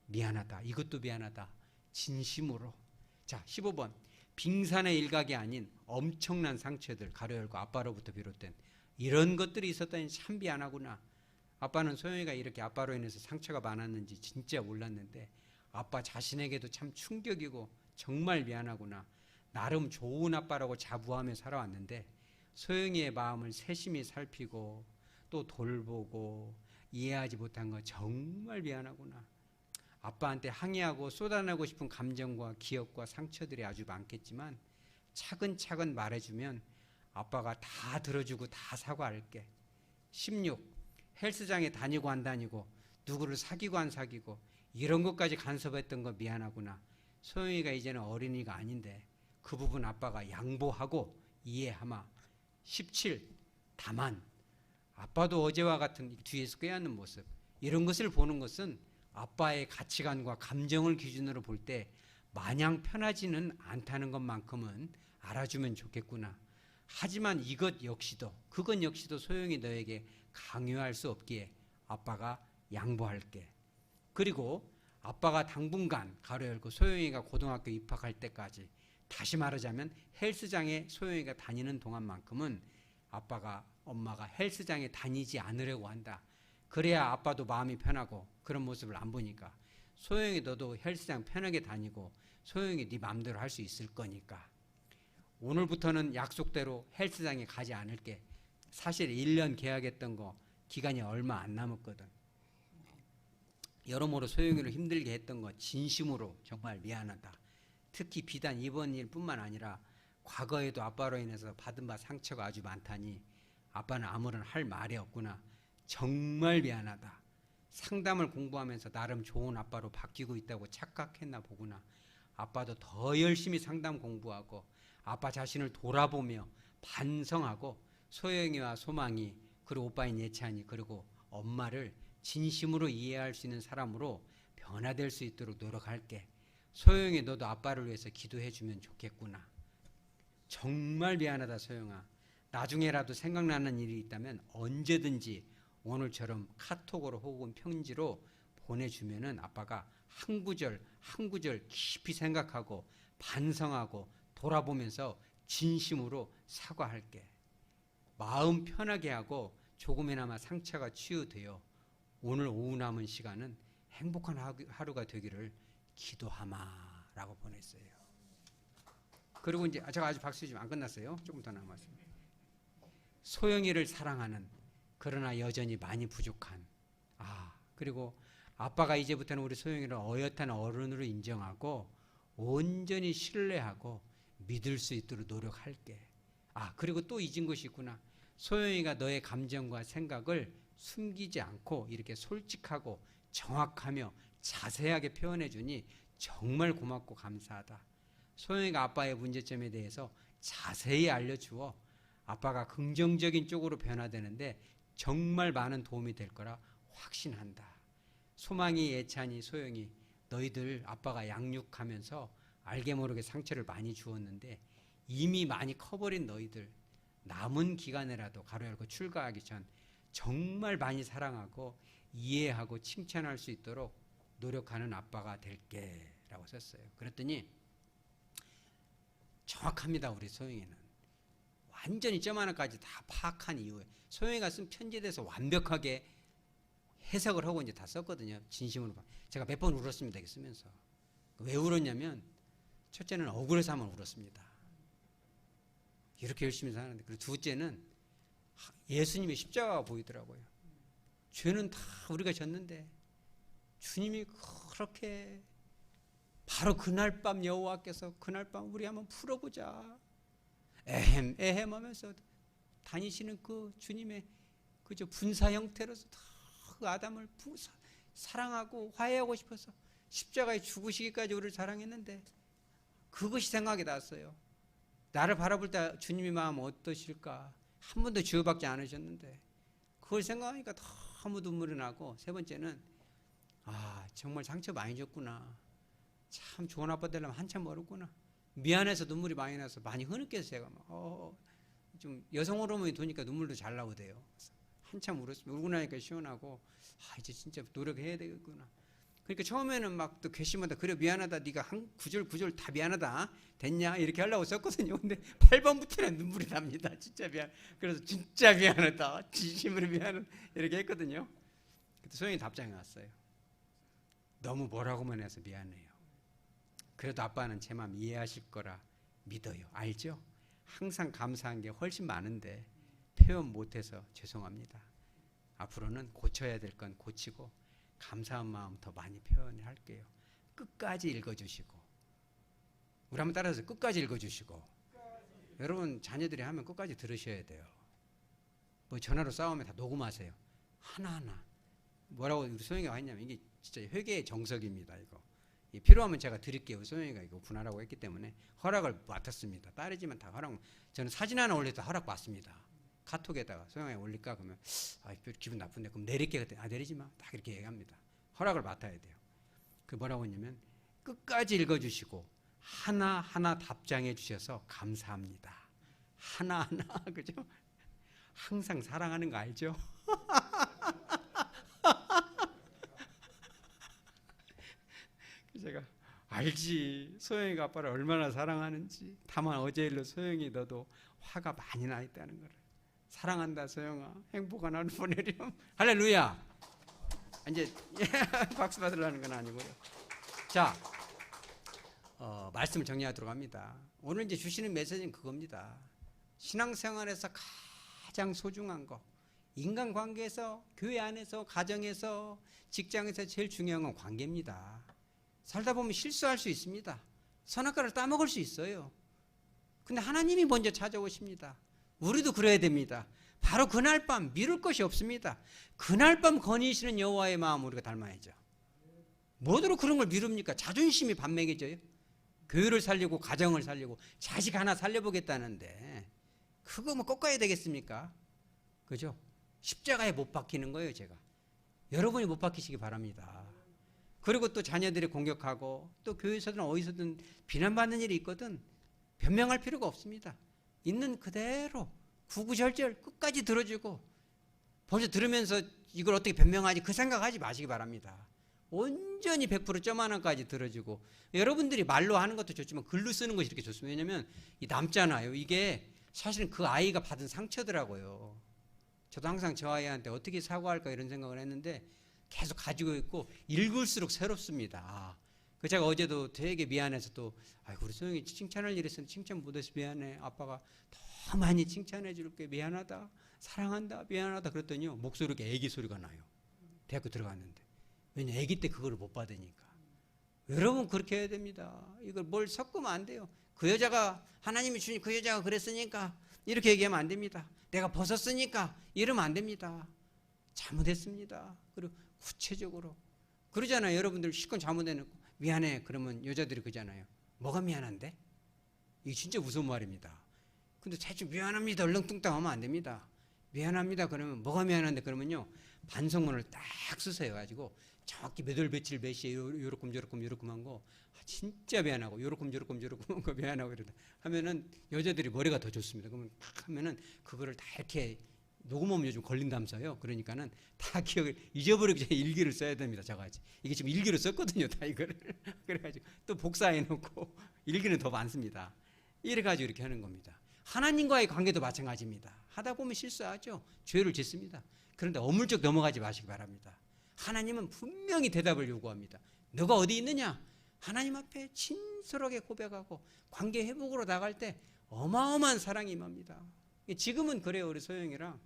A: 미안하다. 이것도 미안하다. 진심으로. 자, 15번. 빙산의 일각이 아닌 엄청난 상처들, 가로 열고 아빠로부터 비롯된 이런 것들이 있었다니 참 미안하구나. 아빠는 소영이가 이렇게 아빠로 인해서 상처가 많았는지 진짜 몰랐는데 아빠 자신에게도 참 충격이고 정말 미안하구나. 나름 좋은 아빠라고 자부하며 살아왔는데 소영이의 마음을 세심히 살피고 또 돌보고 이해하지 못한 거 정말 미안하구나. 아빠한테 항의하고 쏟아내고 싶은 감정과 기억과 상처들이 아주 많겠지만 차근차근 말해주면 아빠가 다 들어주고 다 사과할게. 16. 헬스장에 다니고 안 다니고 누구를 사귀고 안 사귀고 이런 것까지 간섭했던 거 미안하구나. 소영이가 이제는 어린이가 아닌데 그 부분 아빠가 양보하고 이해하마. 17. 다만 아빠도 어제와 같은 뒤에서 꾀하는 모습 이런 것을 보는 것은 아빠의 가치관과 감정을 기준으로 볼 때 마냥 편하지는 않다는 것만큼은 알아주면 좋겠구나. 하지만 그건 역시도 소영이 너에게 강요할 수 없기에 아빠가 양보할게. 그리고 아빠가 당분간 가로 열고 소영이가 고등학교 입학할 때까지, 다시 말하자면 헬스장에 소영이가 다니는 동안만큼은 엄마가 헬스장에 다니지 않으려고 한다. 그래야 아빠도 마음이 편하고 그런 모습을 안 보니까 소영이 너도 헬스장 편하게 다니고 소영이 네 마음대로 할 수 있을 거니까 오늘부터는 약속대로 헬스장에 가지 않을게. 사실 1년 계약했던 거 기간이 얼마 안 남았거든. 여러모로 소영이를 힘들게 했던 거 진심으로 정말 미안하다. 특히 비단 이번 일뿐만 아니라 과거에도 아빠로 인해서 받은 바 상처가 아주 많다니 아빠는 아무런 할 말이 없구나. 정말 미안하다. 상담을 공부하면서 나름 좋은 아빠로 바뀌고 있다고 착각했나 보구나. 아빠도 더 열심히 상담 공부하고 아빠 자신을 돌아보며 반성하고 소영이와 소망이 그리고 오빠인 예찬이 그리고 엄마를 진심으로 이해할 수 있는 사람으로 변화될 수 있도록 노력할게. 소영이 너도 아빠를 위해서 기도해주면 좋겠구나. 정말 미안하다 소영아. 나중에라도 생각나는 일이 있다면 언제든지 오늘처럼 카톡으로 혹은 편지로 보내주면은 아빠가 한 구절 한 구절 깊이 생각하고 반성하고 돌아보면서 진심으로 사과할게. 마음 편하게 하고 조금이나마 상처가 치유되어 오늘 오후 남은 시간은 행복한 하루가 되기를 기도하마라고 보냈어요. 그리고 이제 제가 아직 박수 좀 안 끝났어요. 조금 더 남았습니다. 소영이를 사랑하는 그러나 여전히 많이 부족한 그리고 아빠가 이제부터는 우리 소영이를 어엿한 어른으로 인정하고 온전히 신뢰하고 믿을 수 있도록 노력할게. 그리고 또 잊은 것이 있구나. 소영이가 너의 감정과 생각을 숨기지 않고 이렇게 솔직하고 정확하며 자세하게 표현해 주니 정말 고맙고 감사하다. 소영이가 아빠의 문제점에 대해서 자세히 알려주어 아빠가 긍정적인 쪽으로 변화되는데 정말 많은 도움이 될 거라 확신한다. 소망이, 예찬이, 소영이 너희들 아빠가 양육하면서 알게 모르게 상처를 많이 주었는데 이미 많이 커버린 너희들 남은 기간에라도 가로 열고 출가하기 전 정말 많이 사랑하고 이해하고 칭찬할 수 있도록 노력하는 아빠가 될게 라고 썼어요. 그랬더니 정확합니다. 우리 소영이는 완전히 점 하나까지 다 파악한 이후에 소영이가 쓴 편지에 대해서 완벽하게 해석을 하고 이제 다 썼거든요. 진심으로. 제가 몇 번 울었습니다. 이렇게 쓰면서. 왜 울었냐면 첫째는 억울해서 한번 울었습니다. 이렇게 열심히 사는데. 그리고 둘째는 예수님의 십자가가 보이더라고요. 죄는 다 우리가 졌는데 주님이 그렇게 바로 그날 밤 여호와께서 그날 밤 우리 한번 풀어보자. 에헴 하면서 다니시는 그 주님의 그저 분사 형태로서 다 그 아담을 사랑하고 화해하고 싶어서 십자가에 죽으시기까지 우리를 사랑했는데 그것이 생각이 났어요. 나를 바라볼 때 주님의 마음 어떠실까? 한 번도 주여받지 않으셨는데 그걸 생각하니까 너무 눈물이 나고, 세 번째는 정말 상처 많이 줬구나. 참 좋은 아빠 되려면 한참 멀었구나. 미안해서 눈물이 많이 나서 많이 흐느껴서 제가 좀 여성 호르몬이 도니까 눈물도 잘 나오대요. 한참 울었습니다. 울고 나니까 시원하고 이제 진짜 노력해야 되겠구나. 그러니까 처음에는 막 또 괘씸하다. 그래 미안하다. 네가 한 구절 다 미안하다. 됐냐? 이렇게 하려고 썼거든요. 근데 8번부터는 눈물이 납니다. 진짜 미안. 그래서 진짜 미안하다. 진심으로 미안하다. 이렇게 했거든요. 그때 소영이 답장이 왔어요. 너무 뭐라고만 해서 미안해요. 그래도 아빠는 제 마음 이해하실 거라 믿어요. 알죠? 항상 감사한 게 훨씬 많은데 표현 못해서 죄송합니다. 앞으로는 고쳐야 될 건 고치고 감사한 마음 더 많이 표현을 할게요. 끝까지 읽어주시고 우리 한번 따라서 끝까지 읽어주시고 여러분 자녀들이 하면 끝까지 들으셔야 돼요. 뭐 전화로 싸우면 다 녹음하세요. 하나하나 뭐라고 우리 소영이가 했냐면 이게 진짜 회개의 정석입니다. 이거 필요하면 제가 드릴게요. 소영이가 이거 분할하고 했기 때문에 허락을 맡았습니다. 딸이지만 다 허락. 저는 사진 하나 올릴 때 허락 받습니다. 카톡에다가 소영이 올릴까 그러면 기분 나쁜데 그럼 내릴게 그때 내리지 마. 딱 이렇게 얘기합니다. 허락을 맡아야 돼요. 그 뭐라고 했냐면 끝까지 읽어주시고 하나하나 답장해 주셔서 감사합니다. 하나하나 그죠? 항상 사랑하는 거 알죠? 제가 알지 소영이가 아빠를 얼마나 사랑하는지. 다만 어제 일로 소영이 너도 화가 많이 나 있다는 거를. 사랑한다 소영아. 행복한 하루 보내렴. 할렐루야. 이제 박수 받으려는 건 아니고요. 자, 말씀을 정리하도록 합니다. 오늘 이제 주시는 메시지는 그겁니다. 신앙생활에서 가장 소중한 거, 인간관계에서, 교회 안에서, 가정에서, 직장에서 제일 중요한 건 관계입니다. 살다 보면 실수할 수 있습니다. 선악과를 따먹을 수 있어요. 근데 하나님이 먼저 찾아오십니다. 우리도 그래야 됩니다. 바로 그날 밤 미룰 것이 없습니다. 그날 밤 거니시는 여호와의 마음 우리가 닮아야죠. 뭐더러 그런 걸 미룹니까? 자존심이 반맹해져요. 교회를 살리고 가정을 살리고 자식 하나 살려보겠다는데 그거 뭐 꺾어야 되겠습니까? 그죠? 십자가에 못 박히는 거예요. 제가 여러분이 못 박히시기 바랍니다. 그리고 또 자녀들이 공격하고 또 교회에서든 어디서든 비난받는 일이 있거든 변명할 필요가 없습니다. 있는 그대로 구구절절 끝까지 들어주고 벌써 들으면서 이걸 어떻게 변명하지 그 생각하지 마시기 바랍니다. 온전히 100% 점 하나까지 들어주고 여러분들이 말로 하는 것도 좋지만 글로 쓰는 것이 이렇게 좋습니다. 왜냐하면 이 남잖아요. 이게 사실은 그 아이가 받은 상처더라고요. 저도 항상 저 아이한테 어떻게 사과할까 이런 생각을 했는데 계속 가지고 있고 읽을수록 새롭습니다. 그 제가 어제도 되게 미안해서 또 우리 소영이 칭찬할 일 있었는데 칭찬 못해서 미안해. 아빠가 더 많이 칭찬해 줄게. 미안하다. 사랑한다. 미안하다. 그랬더니요 목소리가 애기 소리가 나요. 대학교 들어갔는데. 왜냐 애기 때 그거를 못 받으니까. 여러분 그렇게 해야 됩니다. 이걸 뭘 섞으면 안 돼요. 그 여자가 하나님이 주신 그 여자가 그랬으니까 이렇게 얘기하면 안 됩니다. 내가 벗었으니까 이러면 안 됩니다. 잘못했습니다. 그리고 구체적으로 그러잖아요. 여러분들 실컷 잘못해놓고 미안해 그러면 여자들이 그러잖아요. 뭐가 미안한데? 이게 진짜 무서운 말입니다. 근데 대충 미안합니다 얼렁뚱땅 하면 안 됩니다. 미안합니다 그러면 뭐가 미안한데 그러면요 반성문을 딱 쓰세요. 가지고 정확히 몇 월 며칠 몇 시에 요렇게 한 거 진짜 미안하고 요렇게 한 거 미안하고 이러다 하면은 여자들이 머리가 더 좋습니다. 그러면 딱 하면은 그거를 다 이렇게 녹음하면 요즘 걸린다면서요. 그러니까는 다 기억을 잊어버리고 제가 일기를 써야 됩니다. 저같이 이게 지금 일기로 썼거든요. 다 이거를 그래가지고 또 복사해놓고 일기는 더 많습니다. 이래가지고 이렇게 하는 겁니다. 하나님과의 관계도 마찬가지입니다. 하다 보면 실수하죠. 죄를 짓습니다. 그런데 어물쩍 넘어가지 마시기 바랍니다. 하나님은 분명히 대답을 요구합니다. 너가 어디 있느냐? 하나님 앞에 진솔하게 고백하고 관계 회복으로 나갈 때 어마어마한 사랑이 임합니다. 지금은 그래요. 우리 소영이랑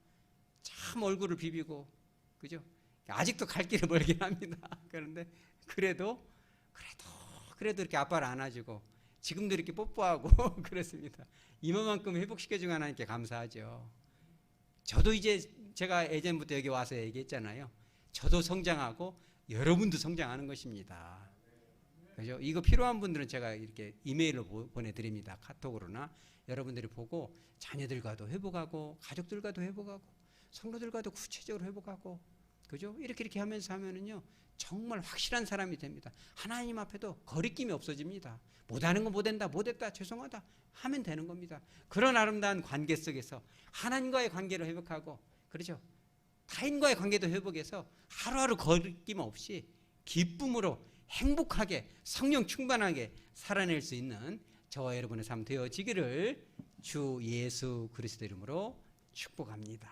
A: 참 얼굴을 비비고 그죠? 아직도 갈 길이 멀긴 합니다. 그런데 그래도 이렇게 아빠를 안아주고 지금도 이렇게 뽀뽀하고 그렇습니다. 이만큼 회복시켜준 하나님께 감사하죠. 저도 이제 제가 예전부터 여기 와서 얘기했잖아요. 저도 성장하고 여러분도 성장하는 것입니다. 그죠? 이거 필요한 분들은 제가 이렇게 이메일로 보내드립니다. 카톡으로나 여러분들이 보고 자녀들과도 회복하고 가족들과도 회복하고 성도들과도 구체적으로 회복하고 그죠? 이렇게 하면서 하면은요 정말 확실한 사람이 됩니다. 하나님 앞에도 거리낌이 없어집니다. 못하는 건 못했다 죄송하다 하면 되는 겁니다. 그런 아름다운 관계 속에서 하나님과의 관계를 회복하고 그렇죠? 타인과의 관계도 회복해서 하루하루 거리낌 없이 기쁨으로 행복하게 성령 충만하게 살아낼 수 있는 저와 여러분의 삶 되어지기를 주 예수 그리스도 이름으로 축복합니다.